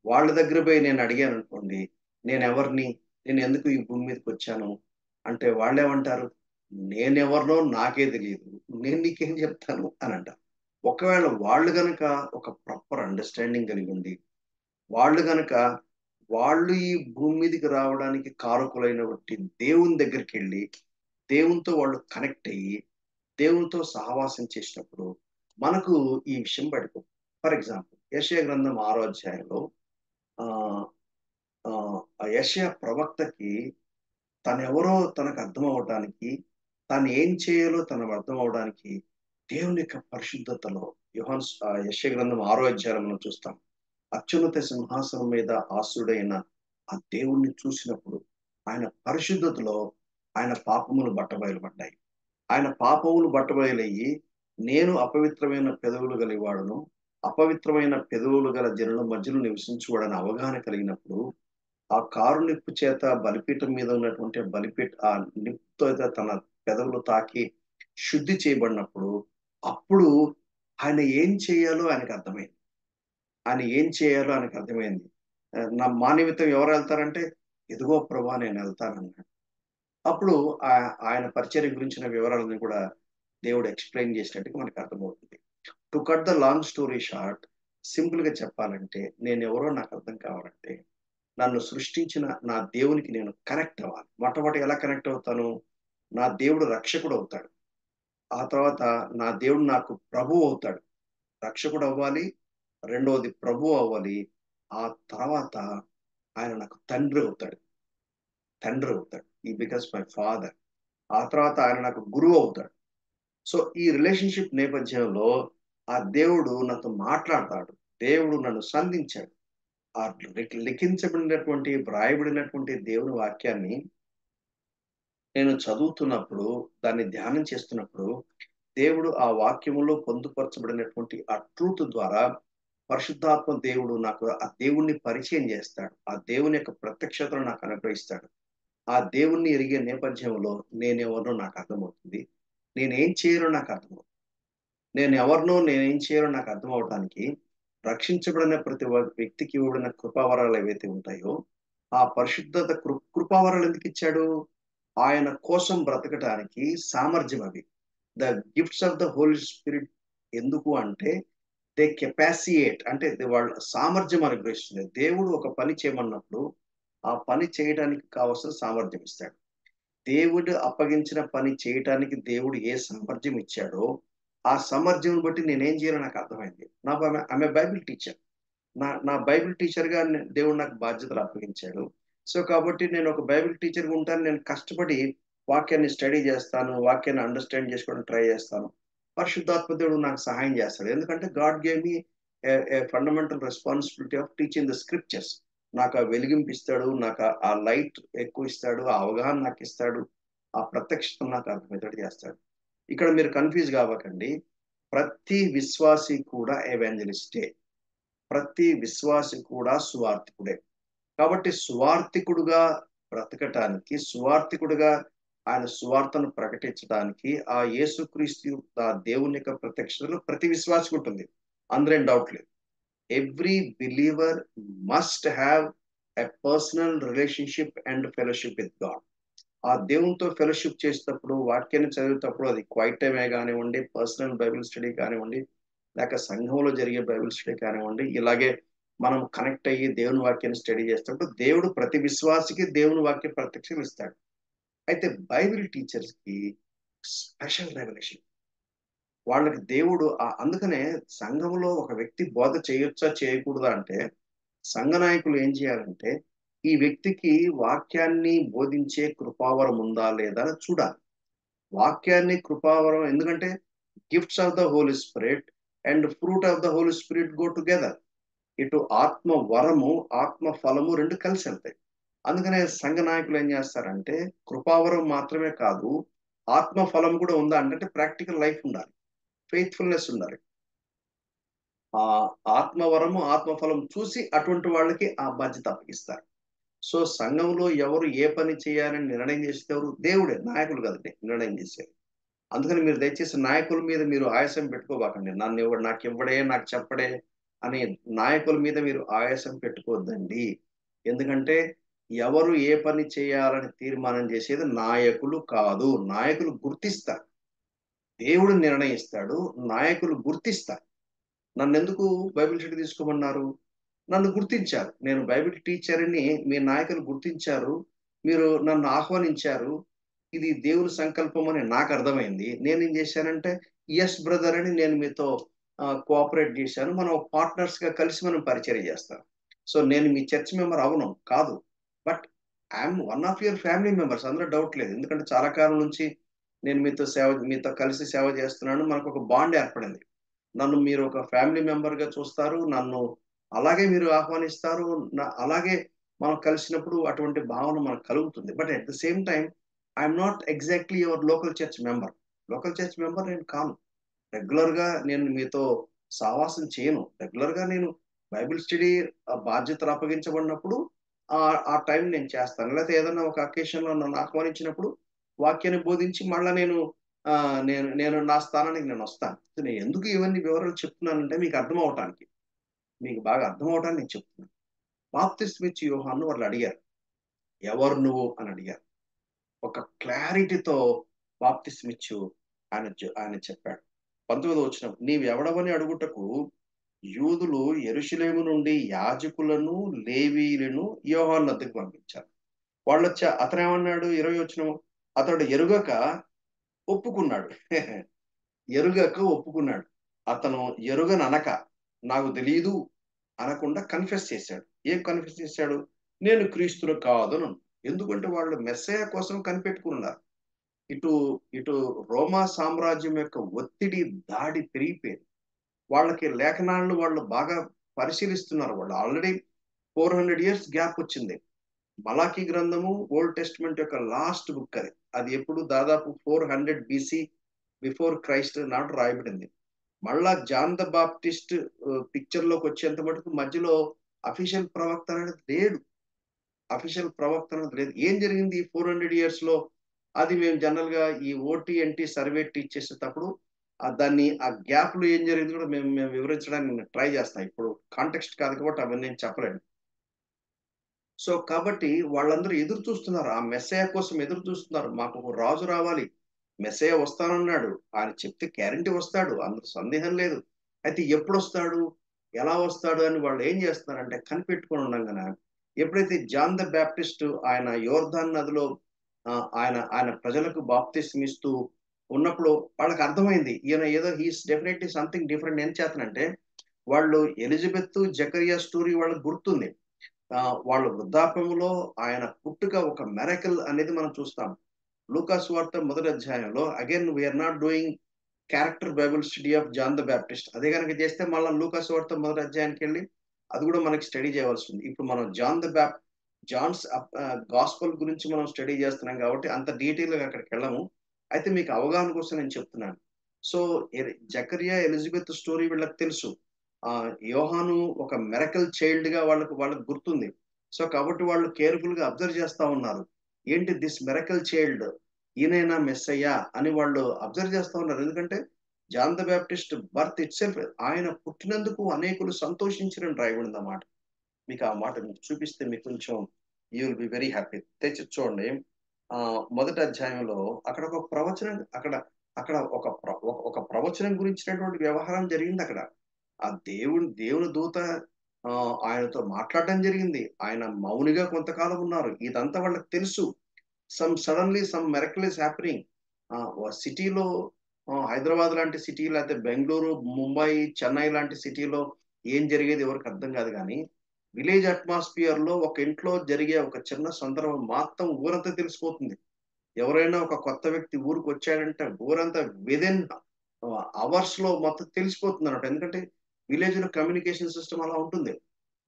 వాళ్ళ దగ్గర పోయి నేను అడిగాననుకోండి, నేనెవరిని? నేనెందుకు ఈ భూమి మీదకొచ్చాను? అంటే వాళ్ళేమంటారు? నేనెవరినో నాకే తెలియదు. నేను నీకేం చెప్తాను అని అంటారు. ఒకవేళ వాళ్ళు గనక ఒక ప్రాపర్ అండర్‌స్టాండింగ్ కలిగుండి, వాళ్ళు గనక వాళ్ళు ఈ భూమి మీదకి రావడానికి కారకులైనటువంటి దేవుని దగ్గరికెళ్ళి, దేవునితో వాళ్ళు కనెక్ట్ అయ్యి, దేవునితో సహవాసం చేసినప్పుడు, మనకు ఈ విషయం బయటకు ఫర్ ఎగ్జాంపుల్ యెషయా గ్రంథం 6 అధ్యాయంలో ఆహ్, ఆ యెషయా ప్రవక్తకి తనెవరో తనకు అర్థమవ్వటానికి, తాను ఏం చేయాలో తనకు అర్థమవ్వడానికి, దేవుని యొక్క పరిశుద్ధతలో యెషయా గ్రంథం 6 అధ్యాయంలో మనం చూస్తాం. అత్యున్నత సింహాసనం మీద ఆసీనుడైన ఆ దేవుణ్ణి చూసినప్పుడు, ఆయన పరిశుద్ధతలో ఆయన పాపములు బట్టబయలుపడ్డాయి. ఆయన పాపములు బట్టబయలయ్యి, నేను అపవిత్రమైన పెదవులు గలవాడును, అపవిత్రమైన పెదవులు గల జనుల మధ్యలో నివసించువాడని అవగాహన కలిగినప్పుడు, ఆ కారు నిప్పు చేత బలిపీఠం మీద ఉన్నటువంటి ఆ నిప్పుతో అయితే తన పెదవులు తాకి శుద్ధి చేయబడినప్పుడు, అప్పుడు ఆయన ఏం చేయాలో ఆయనకు అర్థమైంది. ఆయన ఏం చేయాలో ఆయనకు అర్థమైంది. మా నిమిత్తం ఎవరు వెళ్తారంటే, "ఇదిగో ప్రభా నేనెళ్తానన్నాడు." అప్పుడు ఆయన పరిచర్య గురించిన వివరాలన్నీ కూడా దేవుడు ఎక్స్‌ప్లెయిన్ చేసినట్టుగా మనకు అర్థమవుతుంది. To cut the long story short, సింపుల్‌గా చెప్పాలంటే నేనెవరో నాకు అర్థం కావాలంటే, నన్ను సృష్టించిన నా దేవునికి నేను కనెక్ట్ అవ్వాలి. మొట్టమొదట ఎలా కనెక్ట్ అవుతాను? నా దేవుడు రక్షకుడవుతాడు. ఆ తర్వాత నా దేవుడు నాకు ప్రభువు అవుతాడు. రక్షకుడవ్వాలి. రెండోది ప్రభువు అవ్వాలి. ఆ తర్వాత ఆయన నాకు తండ్రి అవుతాడు. తండ్రి అవుతాడు. హి బికమ్స్ మై ఫాదర్. ఆ తర్వాత ఆయన నాకు గురువు అవుతాడు. సో, ఈ రిలేషన్‌షిప్ నేపథ్యంలో ఆ దేవుడు నాతో మాట్లాడతాడు. దేవుడు నన్ను సంధించాడు. ఆ లిఖించబడినటువంటి, వ్రాయబడినటువంటి దేవుని వాక్యాన్ని నేను చదువుతున్నప్పుడు, దాన్ని ధ్యానం చేస్తున్నప్పుడు, దేవుడు ఆ వాక్యములో పొందుపరచబడినటువంటి ఆ ట్రూత్ ద్వారా పరిశుద్ధాత్మ దేవుడు నాకు ఆ దేవుణ్ణి పరిచయం చేస్తాడు. ఆ దేవుని యొక్క ప్రత్యక్షతను నాకు అనుగ్రహిస్తాడు. ఆ దేవుణ్ణి ఎరిగే నేపథ్యంలో నేనెవరినో నాకు అర్థమవుతుంది. నేనేం చేయాలో నాకు అర్థమవుతుంది. నేనెవరినో, నేనేం చేయాలో నాకు అర్థమవ్వటానికి రక్షించబడిన ప్రతి వ్యక్తికి ఇవ్వబడిన కృపావరాలు ఏవైతే ఉంటాయో, ఆ పరిశుద్ధత కృపావరాలు ఎందుకిచ్చాడు? ఆయన కోసం బ్రతకటానికి సామర్థ్యం అవి. The gifts of the Holy Spirit ఎందుకు అంటే, దే కెపాసియేట్ అంటే వాళ్ళ సామర్థ్యం అనుగ్రహిస్తుంది. దేవుడు ఒక పని చేయమన్నప్పుడు, ఆ పని చేయడానికి కావాల్సిన సామర్థ్యం ఇస్తాడు. దేవుడు అప్పగించిన పని చేయటానికి దేవుడు ఏ సామర్థ్యం ఇచ్చాడో, ఆ సామర్థ్యం బట్టి నేనేం చేయాలో నాకు అర్థమైంది. I'm a Bible teacher. నా బైబిల్ టీచర్‌గా దేవుడు నాకు బాధ్యతలు అప్పగించాడు. సో, కాబట్టి నేను ఒక బైబిల్ టీచర్‌గా ఉంటాను. నేను కష్టపడి వాక్యాన్ని స్టడీ చేస్తాను. వాక్యాన్ని అండర్‌స్టాండ్ చేసుకోవడానికి ట్రై చేస్తాను. పరిశుద్ధాత్మ దేవుడు నాకు సహాయం చేస్తాడు. ఎందుకంటే God gave me fundamental responsibility of teaching the scriptures. నాకు ఆ వెలిగింపిస్తాడు. నాకు ఆ లైట్ ఎక్కువ ఇస్తాడు. ఆ అవగాహన నాకిస్తాడు. ఆ ప్రత్యక్షత నాకు అర్థమయ్యేటట్టు చేస్తాడు. ఇక్కడ మీరు కన్‌ఫ్యూజ్ కావకండి. ప్రతి విశ్వాసి కూడా ఎవాంజలిస్టే. ప్రతి విశ్వాసి కూడా సువార్థికుడే. కాబట్టి సువార్థికుడుగా బ్రతకటానికి, సువార్థికుడుగా ఆయన సువార్తను ప్రకటించడానికి ఆ యేసుక్రీస్తు ఆ దేవుని యొక్క ప్రత్యక్షతలో ప్రతి విశ్వాసికి ఉంటుంది. అందులో ఏం డౌట్ లేదు. Every believer must have a personal relationship and fellowship with God. ఆ దేవునితో ఫెలోషిప్ చేసేటప్పుడు, వాక్యాన్ని చదివేటప్పుడు అది క్వైట్ టైమే గానివ్వండి, పర్సనల్ బైబిల్ స్టడీ కానివ్వండి, లేక సంఘంలో జరిగే బైబిల్ స్టడీ కానివ్వండి, ఇలాగే మనం కనెక్ట్ అయ్యి దేవుని వాక్యాన్ని స్టడీ చేసేటప్పుడు దేవుడు ప్రతి విశ్వాసికి దేవుని వాక్య ప్రత్యక్షం ఇస్తాడు. అయితే బైబిల్ టీచర్స్‌కి స్పెషల్ రెవల్యూషన్. వాళ్ళకి దేవుడు అందుకనే సంఘంలో ఒక వ్యక్తి బోధ చేయొచ్చా? చేయకూడదా? అంటే సంఘ నాయకులు ఏం చేయాలంటే, ఈ వ్యక్తికి వాక్యాన్ని బోధించే కృపావరం ఉందా? లేదా? అని చూడాలి. వాక్యాన్ని కృపావరం ఎందుకంటే gifts of the Holy Spirit and fruit of the Holy Spirit go together. ఇటు ఆత్మ వరము, ఆత్మ ఫలము 2 కలిసెళ్తాయి. అందుకనే సంఘ నాయకులు ఏం చేస్తారంటే, కృపావరం మాత్రమే కాదు, ఆత్మ ఫలం కూడా ఉందా అంటే ప్రాక్టికల్ లైఫ్ ఉండాలి. ఫెయిత్‌ఫుల్‌నెస్ ఉండాలి. ఆ ఆత్మవరము, ఆత్మఫలం చూసి అటువంటి వాళ్ళకి ఆ బాధ్యత అప్పగిస్తారు. సో, సంఘంలో ఎవరు ఏ పని చేయాలని నిర్ణయం చేసేది ఎవరు? దేవుడే. నాయకులు కాదండి నిర్ణయం చేసేది. అందుకని మీరు దయచేసి నాయకుల మీద మీరు ఆయాసం పెట్టుకోబాకండి. నాకివ్వడే, నాకు చెప్పడే అని నాయకుల మీద మీరు ఆయాసం పెట్టుకోవద్దండి. ఎందుకంటే ఎవరు ఏ పని చేయాలని తీర్మానం చేసేది నాయకులు కాదు. నాయకులు గుర్తిస్తారు. దేవుడు నిర్ణయిస్తాడు. నాయకులు గుర్తిస్తారు. నన్నెందుకు బైబిల్ స్టడీ తీసుకోమన్నారు? నన్ను గుర్తించారు. నేను బైబిల్ టీచర్‌ని మీ నాయకులు గుర్తించారు. మీరు నన్ను ఆహ్వానించారు. ఇది దేవుని సంకల్పం అని నాకు అర్థమైంది. నేనేం చేశానంటే, యెస్ బ్రదర్ అని నేను మీతో కోఆపరేట్ చేశాను. మనం పార్ట్నర్స్‌గా కలిసి మనం పరిచర్య చేస్తాం. సో, నేను మీ చర్చ్ మెంబర్ అవును. కాదు. But I am one of your family members. అందులో డౌట్ లేదు. ఎందుకంటే చాలా కాలం నుంచి నేను మీతో కలిసి సేవ చేస్తున్నాను. మనకొక బాండ్ ఏర్పడింది. నన్ను మీరు ఒక ఫ్యామిలీ మెంబర్‌గా చూస్తారు. నన్ను అలాగే మీరు ఆహ్వానిస్తారు. అలాగే మనం కలిసినప్పుడు అటువంటి భావన మనకు కలుగుతుంది. But at the same time I am not exactly your local church member. Local church member నేను కాను. రెగ్యులర్‌గా నేను మీతో సావాసం చేయను. రెగ్యులర్‌గా నేను బైబిల్ స్టడీ బాధ్యతలు అప్పగించబడినప్పుడు ఆ టైం నేను చేస్తాను. లేతే ఏదన్నా ఒక అకేషన్‌లో నన్ను ఆహ్వానించినప్పుడు వాక్యాన్ని బోధించి మళ్ళా నేను నేను నేను నా స్థానానికి నేనొస్తాను. నేను ఎందుకు ఇవన్నీ వివరాలు చెప్తున్నానంటే మీకు అర్థం అవ్వటానికి. మీకు బాగా అర్థం అవ్వటానికి నేను చెప్తున్నాను. బాప్తిస్మా ఇచ్చే యోహాన్ను వాళ్ళు అడిగారు. ఎవరు నువ్వు అని అడిగారు. ఒక క్లారిటీతో బాప్తిస్మా ఇచ్చు ఆయన చెప్పాడు. 19వ వచనం నీవెవడవని అడుగుటకు యూదులు యెరూషలేము నుండి యాజకులను, లేవీయులను యోహాను వద్దకు పంపించారు. అతనేమన్నాడు 20వ వచనం అతడు ఎరుగక ఒప్పుకున్నాడు. ఎరుగక ఒప్పుకున్నాడు. అతను ఎరుగననక నాకు తెలీదు అనకుండా కన్ఫెస్ చేశాడు. ఏం కన్ఫెస్ చేశాడు? నేను క్రీస్తును కాదను. ఎందుకంటే వాళ్ళు మెస్సయ కోసం కనిపెట్టుకున్నారు. ఇటు ఇటు రోమా సామ్రాజ్యం యొక్క ఒత్తిడి, దాడి పెరిగిపోయింది. వాళ్ళకి లేఖనాలను వాళ్ళు బాగా పరిశీలిస్తున్నారు. వాళ్ళు ఆల్రెడీ 400 ఇయర్స్ గ్యాప్ వచ్చింది. మలాకీ గ్రంథము ఓల్డ్ టెస్ట్‌మెంట్ యొక్క లాస్ట్ బుక్ అది. అది ఎప్పుడు దాదాపు 400 బీసీ బిఫోర్ క్రైస్ట్ నాటి రాయబడింది. మళ్ళా జాన్ ద బాప్టిస్ట్ పిక్చర్‌లోకి వచ్చేంత మటుకు మధ్యలో అఫీషియల్ ప్రవక్త అనేది లేడు. అఫీషియల్ ప్రవక్త అనేది లేదు. ఏం జరిగింది ఈ 400 ఇయర్స్‌లో? అది మేము జనరల్‌గా ఈ ఓటీఎన్టీ సర్వే టీచ్ చేసేటప్పుడు ఆ గ్యాప్‌లో ఏం జరిగింది కూడా మేము మేము వివరించడానికి నేను ట్రై చేస్తాను. ఇప్పుడు కాంటెక్స్ట్ కాదు కాబట్టి అవన్నీ నేను చెప్పలేను. సో, కాబట్టి వాళ్ళందరూ ఎదురు చూస్తున్నారు. ఆ మెస్సయ కోసం ఎదురు చూస్తున్నారు. మాకొక రాజు రావాలి. మెస్సయ వస్తానన్నాడు. ఆయన చెప్తే గ్యారంటీ వస్తాడు. అందులో సందేహం లేదు. అయితే ఎప్పుడొస్తాడు? ఎలా వస్తాడు? అని వాళ్ళు ఏం చేస్తున్నారంటే కనిపెట్టుకొని ఉండంగాన ఎప్పుడైతే జాన్ ద బాప్టిస్ట్ ఆయన యోర్దాను నదిలో ఆయన ఆయన ప్రజలకు బాప్తిస్మం ఇస్తూ ఉన్నప్పుడు వాళ్ళకి అర్థమైంది. ఈయన ఏదో he is definitely something different ఎంచేతనంటే వాళ్ళు ఎలిజబెత్, జకరియా స్టోరీ వాళ్ళకి గుర్తుంది. వాళ్ళ వృద్ధాప్యములో ఆయన పుట్టుక ఒక మిరకిల్ అనేది మనం చూస్తాం. లూకా సువార్త మొదటి అధ్యాయంలో again we are not doing character Bible study of John the Baptist. అదే గనుక చేస్తే మళ్ళా లూకా సువార్త మొదటి అధ్యాయానికెళ్ళి అది కూడా మనకి స్టడీ చేయవలసింది. ఇప్పుడు మనం జాన్స్ గాస్పెల్ గురించి మనం స్టడీ చేస్తున్నాం కాబట్టి అంత డీటెయిల్‌గా అక్కడికెళ్ళము. అయితే మీకు అవగాహన కోసం నేను చెప్తున్నాను. సో, జకరియా, ఎలిజబెత్ స్టోరీ వీళ్ళకి తెలుసు. యోహాను ఒక మిరకిల్ చైల్డ్‌గా వాళ్ళకి గుర్తుంది. సో, కాబట్టి వాళ్ళు కేర్‌ఫుల్‌గా అబ్జర్వ్ చేస్తా ఉన్నారు. ఏంటి దిస్ మిరకిల్ చైల్డ్ ఈయనేనా మెస్సయ్య అని వాళ్ళు అబ్జర్వ్ చేస్తా ఉన్నారు. ఎందుకంటే John the Baptist birth itself ఆయన పుట్టినందుకు అనేకులు సంతోషించిరని రాయబడిందన్నమాట. మీకు ఆ మాట మీకు చూపిస్తే మీకు కొంచెం you will be very happy. తెచ్చి చూడండి. మొదటి అధ్యాయంలో అక్కడ ఒక ప్రవచనం అక్కడ అక్కడ ఒక ప్రవచనం గురించినటువంటి వ్యవహారం జరిగిందక్కడ. దేవుని దూత ఆయనతో మాట్లాడడం జరిగింది. ఆయన మౌనిగా కొంతకాలం ఉన్నారు. ఇదంతా వాళ్ళకి తెలుసు. Some miracle is happening. సిటీలో హైదరాబాద్ లాంటి సిటీ లేతే బెంగుళూరు, ముంబై, చెన్నై లాంటి సిటీలో ఏం జరిగేది ఎవరికీ అర్థం కాదు గానీ, విలేజ్ అట్మాస్ఫియర్‌లో ఒక ఇంట్లో జరిగే ఒక చిన్న సందర్భం మొత్తం ఊరంతా తెలిసిపోతుంది. ఎవరైనా ఒక కొత్త వ్యక్తి ఊరికొచ్చాడంటే ఊరంతా విదిన్ అవర్స్‌లో మొత్తం తెలిసిపోతుందన్నమాట. ఎందుకంటే విలేజ్‌లో కమ్యూనికేషన్ సిస్టమ్ అలా ఉంటుంది.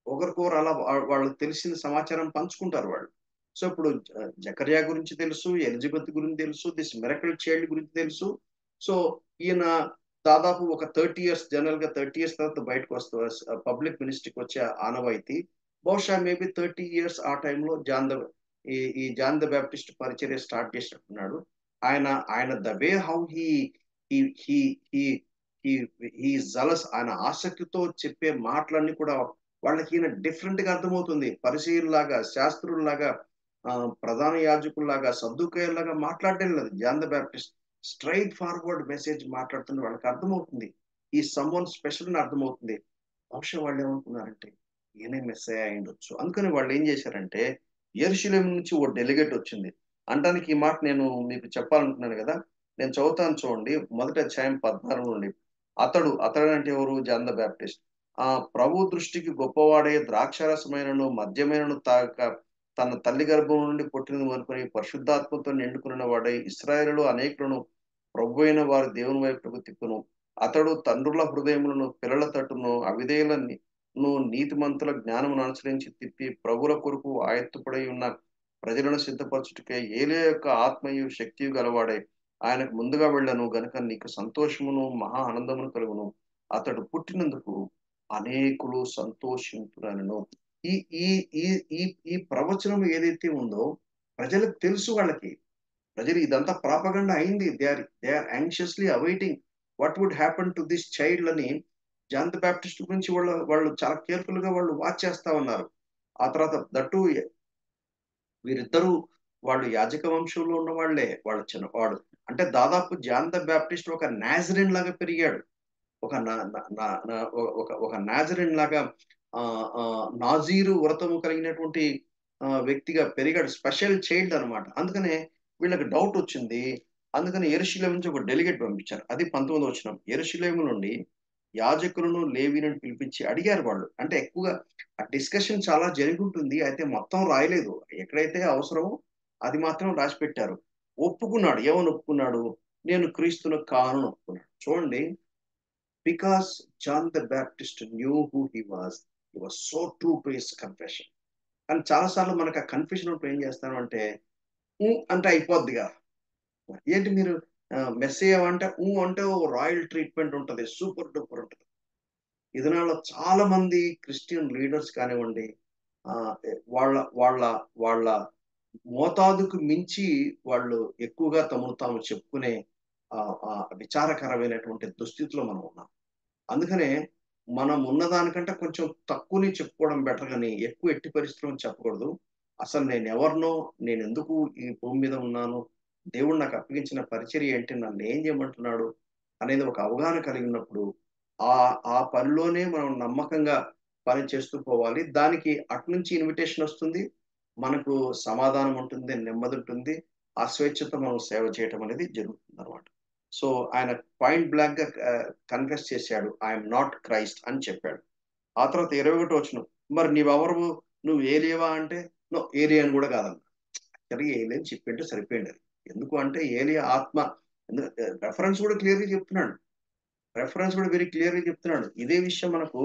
ఒకరికొకరు అలా వాళ్ళకి తెలిసిన సమాచారం పంచుకుంటారు వాళ్ళు. సో, ఇప్పుడు జకర్యా గురించి తెలుసు, ఎలిజబెత్ గురించి తెలుసు, దిస్ మిరకిల్ చైల్డ్ గురించి తెలుసు. సో, ఈయన దాదాపు ఒక 30 ఇయర్స్ జనరల్‌గా 30 ఇయర్స్ తర్వాత బయటకొస్తా పబ్లిక్ మినిస్ట్రీకొచ్చే ఆనవాయితీ. బహుశా మేబీ 30 ఇయర్స్ ఆ టైంలో ఈ జాన్ ద బాప్టిస్ట్ పరిచర్య స్టార్ట్ చేసినట్టున్నాడు. ఆయన ఆయన the way how he he he he he is jealous ఆయన ఆసక్తితో చెప్పే మాటలన్నీ కూడా వాళ్ళకి ఈయన డిఫరెంట్ గా అర్థమవుతుంది. పరిసయ్యుల్లాగా, శాస్త్రుల్లాగా, ప్రధాన యాజకుల్లాగా, సద్దూకయ్యుల్లాగా మాట్లాడడం లేదు. John the Baptist straightforward message మాట్లాడుతున్న వాళ్ళకి అర్థమవుతుంది. ఈ సమ్వన్ స్పెషల్ అని అర్థమవుతుంది. బహుశా వాళ్ళు ఏమనుకున్నారంటే ఈయనే మెస్సయ్య అయ్యుండొచ్చు. అందుకని వాళ్ళు ఏం చేశారంటే యెరూషలేము నుంచి ఓ డెలిగేట్ వచ్చింది. అనడానికి ఈ మాట నేను మీకు చెప్పాలనుకున్నాను కదా! నేను చదువుతాను చూడండి. మొదటి అధ్యాయం 14 నుండి. అతడంటే ఎవరు? John the Baptist. ప్రభు దృష్టికి గొప్పవాడే ద్రాక్షారసమైనను, మద్యమైనను తాగక తన తల్లి గర్భం నుండి పుట్టినది అనుకుని పరిశుద్ధాత్మతో నిండుకున్న వాడై ఇశ్రాయేలులో అనేకులను ప్రభువైన వారి దేవుని వైపుకు తిప్పును. అతడు తండ్రుల హృదయములను పిల్లల తట్టును అవిధేయులను నీతిమంతుల జ్ఞానమును అనుసరించి తిప్పి ప్రభువుల కొరకు ఆయత్తపడి ఉన్న ప్రజలను సిద్ధపరచుటకై ఏలియా యొక్క ఆత్మయు శక్తియు గలవాడై ఆయనకు ముందుగా వెళ్ళను గనుక నీకు సంతోషమును మహా ఆనందమును కలుగును. అతడు పుట్టినందుకు అనేకులు సంతోషింతురనెను. ఈ ఈ ఈ ఈ ఈ ప్రవచనం ఏదైతే ఉందో ప్రజలకు తెలుసు వాళ్ళకి. ప్రజలు ఇదంతా ప్రాపగండా అయింది. They are anxiously awaiting what would happen to this child అని జాన్ ద బ్యాప్టిస్ట్ గురించి వాళ్ళు చాలా కేర్ఫుల్ గా వాళ్ళు వాచ్ చేస్తా ఉన్నారు. ఆ తర్వాత దట్టు వీరిద్దరూ వాళ్ళు యాజక వంశంలో ఉన్న వాళ్ళే. వాళ్ళు చిన్నవాడు అంటే దాదాపు జాన్ ద బ్యాప్టిస్ట్ ఒక నాజరిన్ లాగా పెరిగాడు. ఒక ఒక నాజరిన్ లాగా నాజీరు వ్రతము కలిగినటువంటి వ్యక్తిగా పెరిగాడు. స్పెషల్ చైల్డ్ అన్నమాట. అందుకనే వీళ్ళకి డౌట్ వచ్చింది. అందుకని యెరూషలేము నుంచి ఒక డెలిగేట్ పంపించారు. అది 19వ వచనం. యెరూషలేము నుండి యాజకులను, లేవీయులను పిలిపించి అడిగారు వాళ్ళు. అంటే ఎక్కువగా ఆ డిస్కషన్ చాలా జరిగుంటుంది. అయితే మొత్తం రాయలేదు. ఎక్కడైతే అవసరమో అది మాత్రం రాసిపెట్టారు. ఒప్పుకున్నాడు. ఏమని ఒప్పుకున్నాడు? నేను క్రీస్తును కాను ఒప్పుకున్నాడు. చూడండి, because John the Baptist knew who he was so true to his confession. కానీ చాలా సార్లు మనకు ఆ కన్ఫ్యూషన్ ఉన్నప్పుడు ఏం చేస్తాం అంటే అంటే అయిపోద్దిగా. ఏంటి మీరు మెస్సేయ అంటే అంటే ఓ రాయల్ ట్రీట్మెంట్ ఉంటది. సూపర్ డూపర్ ఉంటది. ఈ దినాల్లో చాలా మంది క్రిస్టియన్ లీడర్స్ కానివ్వండి, వాళ్ళ వాళ్ళ వాళ్ళ మోతాదుకు మించి వాళ్ళు ఎక్కువగా తమను తాము చెప్పుకునే విచారకరమైనటువంటి దుస్థితిలో మనం ఉన్నాం. అందుకనే మనం ఉన్నదానికంటే కొంచెం తక్కువని చెప్పుకోవడం బెటర్ గాని ఎక్కువ ఎట్టి పరిస్థితుల్లో చెప్పకూడదు. అసలు నేనెవరినో, నేనెందుకు ఈ భూమి మీద ఉన్నాను, దేవుడు నాకు అప్పగించిన పరిచర్య ఏంటి, నన్నేం చేయమంటున్నాడు అనేది ఒక అవగాహన కలిగి ఉన్నప్పుడు ఆ పనిలోనే మనం నమ్మకంగా పని చేస్తూ పోవాలి. దానికి అటునుంచి ఇన్విటేషన్ వస్తుంది. మనకు సమాధానం ఉంటుంది, నెమ్మది ఉంటుంది. ఆ స్వేచ్ఛతో మనం సేవ చేయటం అనేది జరుగుతుందనమాట. సో, ఆయన పాయింట్ బ్లాంక్‌గా కన్ఫెస్ చేశాడు. ఐయామ్ నాట్ క్రైస్ట్ అని చెప్పాడు. ఆ తర్వాత 21 వచనం. మరి నీవెవరు? నువ్వు ఏలీయవా అంటే, నో, ఏలియా అని గూడా కాదన్నాడు. యాక్చువల్‌గా ఏలియా అని చెప్పుంటే సరిపోయిండది. ఎందుకు అంటే ఏలియా ఆత్మ రెఫరెన్స్ కూడా క్లియర్‌గా చెప్తున్నాడు. రెఫరెన్స్ కూడా వెరీ క్లియర్‌గా చెప్తున్నాడు. ఇదే విషయం మనకు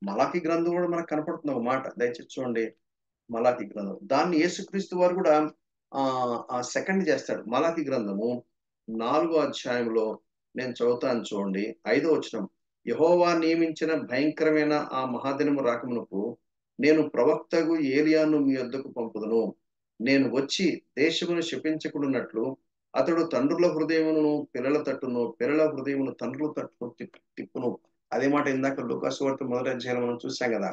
మలాకి గ్రంథం కూడా మనకు కనపడుతుంది ఒక మాట. దయచేసి చూడండి. మలాకి గ్రంథం. దాన్ని యేసుక్రీస్తు వారు కూడా సెకండ్ చేస్తాడు. మలాకి గ్రంథము 4 అధ్యాయంలో నేను చదువుతాను చూడండి. 5వ వచనం. యెహోవా నియమించిన భయంకరమైన ఆ మహాదినము రాకమునుపు నేను ప్రవక్తగు ఏలియాను మీ యొద్దకు పంపుదును. నేను వచ్చి దేశమును శపించకుండునట్లు అతడు తండ్రుల హృదయమును పిల్లల తట్టును, పిల్లల హృదయమును తండ్రుల తట్టును తిప్పును. అదే మాట ఇందాక లూకాసు వార్త మొదటి అధ్యాయంలో మనం చూసాం కదా!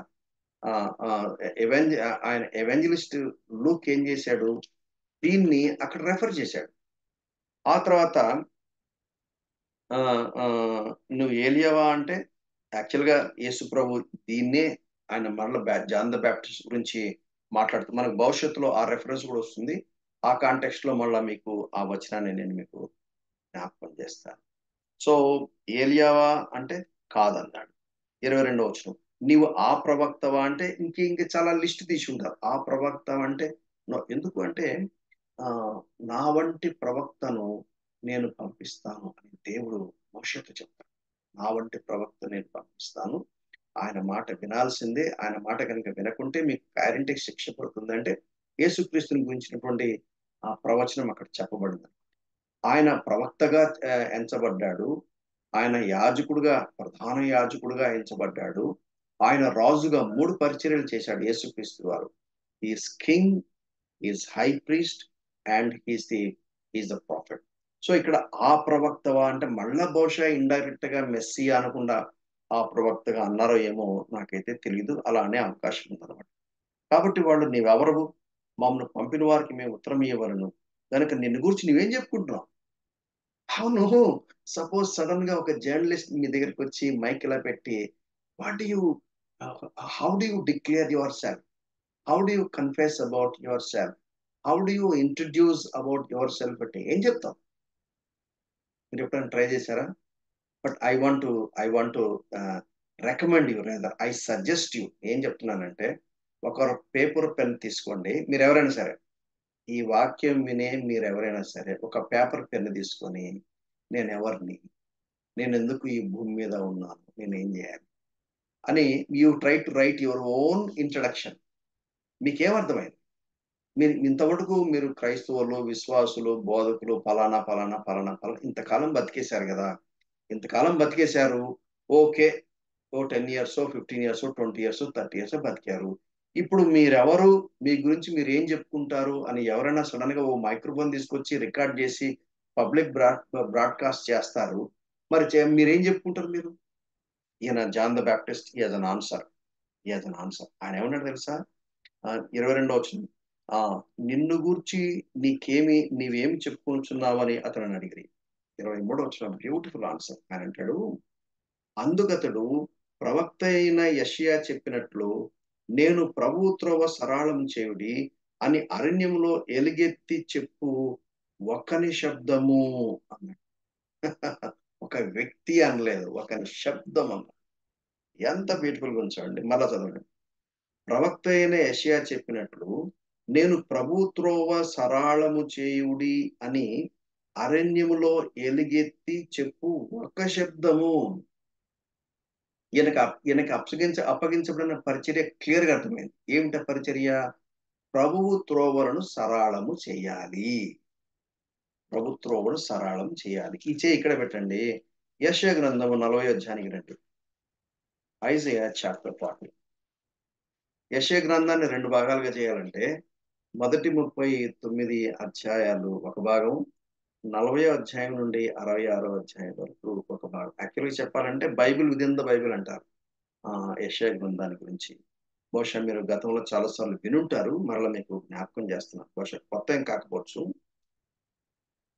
ఆహ్, ఆహ్, ఆయన ఎవంజలిస్ట్ లూక్ ఏం చేశాడు? దీన్ని అక్కడ రెఫర్ చేశాడు. ఆ తర్వాత ఆహ్, ఆహ్, నువ్వు ఏలియావా అంటే యాక్చువల్‌గా యేసు ప్రభు దీన్నే ఆయన మరల జాన్ ద బాప్టిస్ట్ గురించి మాట్లాడుతూ మనకు భవిష్యత్తులో ఆ రెఫరెన్స్ కూడా వస్తుంది. ఆ కాంటెక్స్ట్‌లో మళ్ళా మీకు ఆ వచనాన్ని నేను మీకు జ్ఞాపకం చేస్తాను. సో, ఏలియావా అంటే కాదన్నాడు. 22వ వచనం. నీవు ఆ ప్రవక్తవా అంటే ఇంక చాలా లిస్ట్ తీసుంటారు. ఆ ప్రవక్త అంటే నో. ఎందుకు అంటే ఆహ్, నా వంటి ప్రవక్తను నేను పంపిస్తాను అని దేవుడు మోషేతో చెప్తాడు. నా వంటి ప్రవక్త నేను పంపిస్తాను. ఆయన మాట వినాల్సిందే. ఆయన మాట గనుక వినకుంటే మీకు పేరెంట్‌కి శిక్ష పడుతుందంటే యేసుక్రీస్తుని గురించినటువంటి ఆ ప్రవచనం అక్కడ చెప్పబడింది. ఆయన ప్రవక్తగా ఎంచబడ్డాడు. ఆయన యాజకుడుగా, ప్రధాన యాజకుడుగా ఎంచబడ్డాడు. ఆయన రాజుగా 3 పరిచర్యలు చేశాడు యేసుక్రీస్తు వారు. He is king, he is high priest and he is the prophet. So, ఇక్కడ ఆ ప్రవక్తవా అంటే మళ్ళా బహుశా ఇండైరెక్ట్‌గా మెస్సియా అనకుండా ఆ ప్రవక్తగా అన్నారో ఏమో నాకైతే తెలీదు. అలా అనే అవకాశం ఉందన్నమాట. కాబట్టి వాళ్ళు నీవెవరవు? మమ్మల్ని పంపిన వారికి మేము ఉత్తరం ఇయ్యవలెను. గనుక నిన్ను గూర్చి నువ్వేం చెప్పుకుంటున్నావు? అవును. సపోజ్ సడెన్‌గా ఒక జర్నలిస్ట్ మీ దగ్గరికొచ్చి మైక్ ఇలా పెట్టి, what do you how do you declare your self? How do you confess about your self? How do you introduce about your self అంటే ఏం చెప్తావు? మీరెప్పుడైనా ట్రై చేసారా? బట్ ఐ వాంట్ టు ఆహ్, recommend you rather I suggest you ఏం చెప్తున్నానంటే, ఒక పేపర్, పెన్ తీసుకోండి. మీరెవరైనా సరే, ఈ వాక్యం వినే మీరెవరైనా సరే, ఒక పేపర్, పెన్ తీసుకొని, నేనెవరిని? నేనెందుకు ఈ భూమి మీద ఉన్నాను? నేనేం జేయాలి? అని you try to write your own introduction. మీకేమర్థమైంది? మీరు ఇంతవరకు మీరు క్రైస్తవులు, విశ్వాసులు, బోధకులు ఫలానా, ఫలానా, ఫలానా, ఫలానా ఇంతకాలం బతికేశారు గదా! ఇంతకాలం బతికేశారు. ఓకే. ఓ 10 ఇయర్సో, 15 ఇయర్సో, 20 ఇయర్సో, 30 ఇయర్సో బతికారు. ఇప్పుడు మీరెవరు? మీ గురించి మీరేం జెప్పుకుంటారు అని ఎవరైనా సడెన్‌గా ఓ మైక్రోఫోన్ తీసుకొచ్చి రికార్డ్ జేసి పబ్లిక్ బ్రాడ్‌కాస్ట్ చేస్తారు. మరి మీరేం జెప్పుకుంటారు మీరు? ఈయన John the Baptist he has an answer. He has an answer. ఆయనేమన్నాడో తెలుసా? 22 వచనం. ఆ! నిన్ను గూర్చి నీవేమి చెప్పుకొనుచున్నావని అతనినడిగిరి. 23 వచనం బ్యూటిఫుల్ ఆన్సర్. ఆయనంటాడు, అందుకతడు ప్రవక్త అయిన యెషయా చెప్పినట్లు, నేను ప్రభువు త్రోవ సరళం చేయుడి అని అరణ్యంలో ఎలుగెత్తి చెప్పు ఒక్కని శబ్దము అన్నాడు. ఒక వ్యక్తి అనలేదు. ఒకని శబ్దం అన్నాడు. ఎంత బ్యూటిఫుల్‌గా ఉంచాడండి. మళ్ళా చదవండి. ప్రవక్త అయిన యెషయా చెప్పినట్లు, నేను ప్రభువు త్రోవ సరళము చేయుడి అని అరణ్యములో ఎలుగెత్తి చెప్పు ఒక శబ్దము. ఈయనకి అప్పగించబడిన పరిచర్య క్లియర్‌గా అర్థమైంది. ఏమిటా పరిచర్య? ప్రభువు త్రోవలను సరళము చేయాలి. ప్రభు త్రోవను సరళం చేయాలి. ఈ చెయ్యి ఇక్కడ పెట్టండి. యెషయా గ్రంథము 40 అధ్యాయానికి రండి. Isaiah chapter 40. యెషయా గ్రంథాన్ని 2 భాగాలుగా చేయాలంటే, మొదటి 39 అధ్యాయాలు ఒక భాగం, 40 అధ్యాయం నుండి 66 అధ్యాయం వరకు ఒక భాగం. యాక్చువల్‌గా చెప్పాలంటే బైబిల్ వితిన్ ద బైబిల్ అంటారు. యెషయా గ్రంథాన్ని గురించి. బహుశా మీరు గతంలో చాలా సార్లు వినుంటారు. మరలా మీకు జ్ఞాపకం చేస్తున్నాను. బహుశా కొత్త ఏం కాకపోవచ్చు.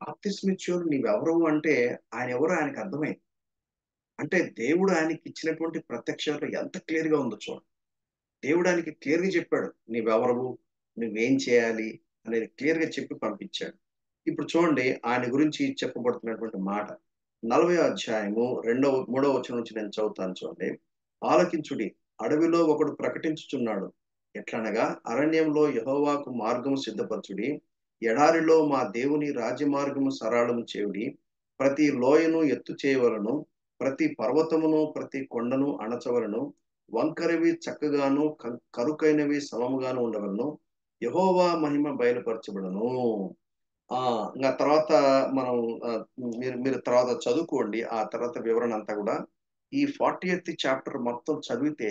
బాప్తిస్మిచ్చుడు నీవెవరు అంటే ఆయనెవరో ఆయనకర్థమైంది. అంటే దేవుడు ఆయనకిచ్చినటువంటి ప్రత్యక్షత ఎంత క్లియర్‌గా ఉందో చూడండి. దేవుడు ఆయనకి క్లియర్‌గా చెప్పాడు. నీవెవరవు? నువ్వేం చేయాలి? అనేది క్లియర్‌గా చెప్పి పంపించాడు. ఇప్పుడు చూడండి ఆయన గురించి చెప్పబడుతున్నటువంటి మాట. 40 అధ్యాయము మూడో వచనం నుంచి నేను చదువుతాను చూడండి. ఆలకించుడి, అడవిలో ఒకడు ప్రకటించుచున్నాడు. ఎట్లనగా అరణ్యంలో యెహోవాకు మార్గము సిద్ధపరచుడి. ఎడారిలో మా దేవుని రాజ్యమార్గము సరళము చేయుడి. ప్రతి లోయను ఎత్తు చేయవలెను. ప్రతి పర్వతమును, ప్రతి కొండను అణచవలెను. వంకరవి చక్కగాను, కరుకైనవి సమముగాను ఉండవలెను. యెహోవా మహిమ బయలుపరచబడును. ఆ! ఇంగ తర్వాత మనం ఆహ్, మీరు మీరు తర్వాత చదువుకోండి. ఆ తర్వాత వివరణ అంతా గూడా. ఈ 40th చాప్టర్ మొత్తం చదివితే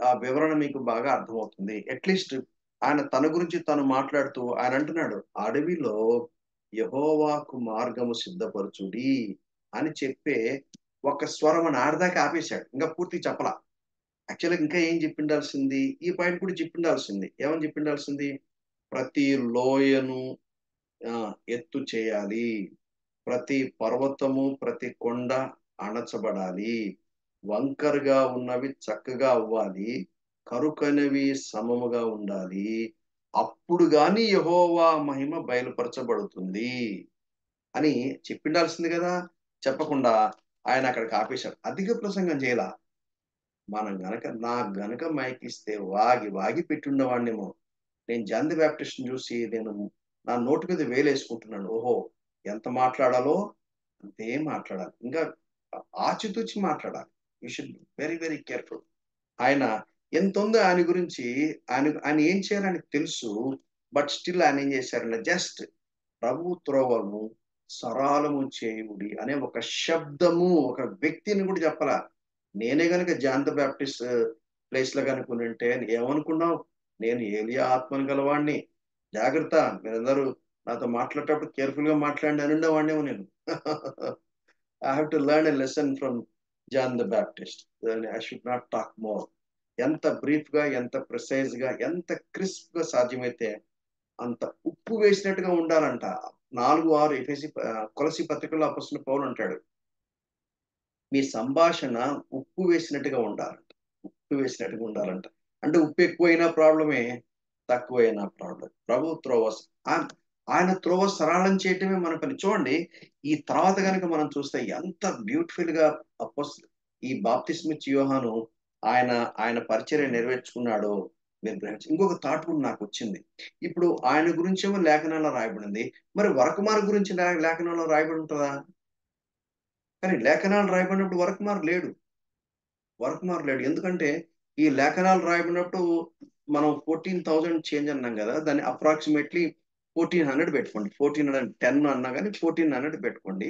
ఆ వివరణ మీకు బాగా అర్థమవుతుంది. అట్‌లీస్ట్ ఆయన తన గురించి తను మాట్లాడుతూ ఆయన అంటున్నాడు, "అడవిలో యెహోవాకు మార్గము సిద్ధపరచుడి" అని చెప్పే ఒక స్వరం అని ఆడదాకా ఆపేశాడు. ఇంకా పూర్తిగా చెప్పలా. యాక్చువల్‌గా ఇంకా ఏం చెప్పిండాల్సింది? ఈ పాయింట్ కూడా చెప్పిండాల్సింది. ఏమని చెప్పిండాల్సింది? ప్రతి లోయను ఎత్తు చేయాలి. ప్రతి పర్వతము, ప్రతి కొండ అణచబడాలి. వంకరగా ఉన్నవి చక్కగా అవ్వాలి. కరుకైనవి సమముగా ఉండాలి. అప్పుడు గాని యెహోవా మహిమ బయలుపరచబడుతుంది అని చెప్పిండాల్సింది గదా! చెప్పకుండా ఆయన అక్కడికి ఆపేశాడు. అధిక ప్రసంగం చేయలా. నాకు గనక మైకిస్తే వాగి వాగి పెట్టుండేవాడినేమో. నేను జాన్ ది బాప్టిస్ట్‌ని చూసి నా నోటి మీద వేలేసుకుంటున్నాను. ఓహో! ఎంత మాట్లాడాలో అంతే మాట్లాడాలి. ఇంకా ఆచితూచి మాట్లాడాలి. You should be very very careful. ఆయన ఎంతుందో ఆయన గురించి ఆయన ఏం చేయాలో ఆయనకి తెలుసు. బట్ స్టిల్ ఆయన ఏం చేశారంటే జస్ట్ ప్రభు త్రోవను సరళము చేయుడి అనే ఒక శబ్దము, ఒక వ్యక్తిని కూడా చెప్పలా. నేనే గనక జాన్ ద బాప్టిస్ట్ ప్లేస్‌లో గనుక ఉండుంటే ఏమనుకున్నావు? నేను ఏలియా ఆత్మను గలవాడిని. జాగ్రత్త మీరందరూ నాతో మాట్లాడేటప్పుడు కేర్‌ఫుల్‌గా మాట్లాడండి అనుండేవాడినేమో నేను. I have to learn a lesson from John the Baptist. I should not talk more. ఎంత బ్రీఫ్ గా, ఎంత ప్రిసైజ్ గా, ఎంత క్రిస్ప్ గా సాధ్యమైతే అంత ఉప్పు వేసినట్టుగా ఉండాలంట. 4:6 కొలసి పత్రికలో అపొస్తలుడు పౌలు అంటాడు, మీ సంభాషణ ఉప్పు వేసినట్టుగా ఉండాలంట. ఉప్పు వేసినట్టుగా ఉండాలంట. అంటే ఉప్పు ఎక్కువైనా ప్రాబ్లమే, తక్కువైనా ప్రాబ్లం. ప్రభు త్రోవ, ఆయన త్రోవ సరళం చేయటమే మన పని. చూడండి, ఈ తర్వాత కనుక మనం చూస్తే ఎంత బ్యూటిఫుల్ గా ఈ బాప్తిస్మిచ్ యోహాను ఆయన ఆయన పరిచర్య నెరవేర్చుకున్నాడో మీరు గ్రహించి. ఇంకొక థాట్ కూడా నాకు వచ్చింది. ఇప్పుడు ఆయన గురించేమో లేఖనాల్లో రాయబడింది, మరి వరకుమార్ గురించి లేఖనాల్లో రాయబడి ఉంటుందా? కానీ లేఖనాలు రాయబడినప్పుడు వరకుమార్ లేడు. ఎందుకంటే ఈ లేఖనాలు రాయబడినప్పుడు మనం 14,000 చేంజ్ అన్నాం కదా, దాన్ని అప్రాక్సిమేట్లీ 1400 పెట్టుకోండి. 1410 అన్నా కానీ 1400 పెట్టుకోండి.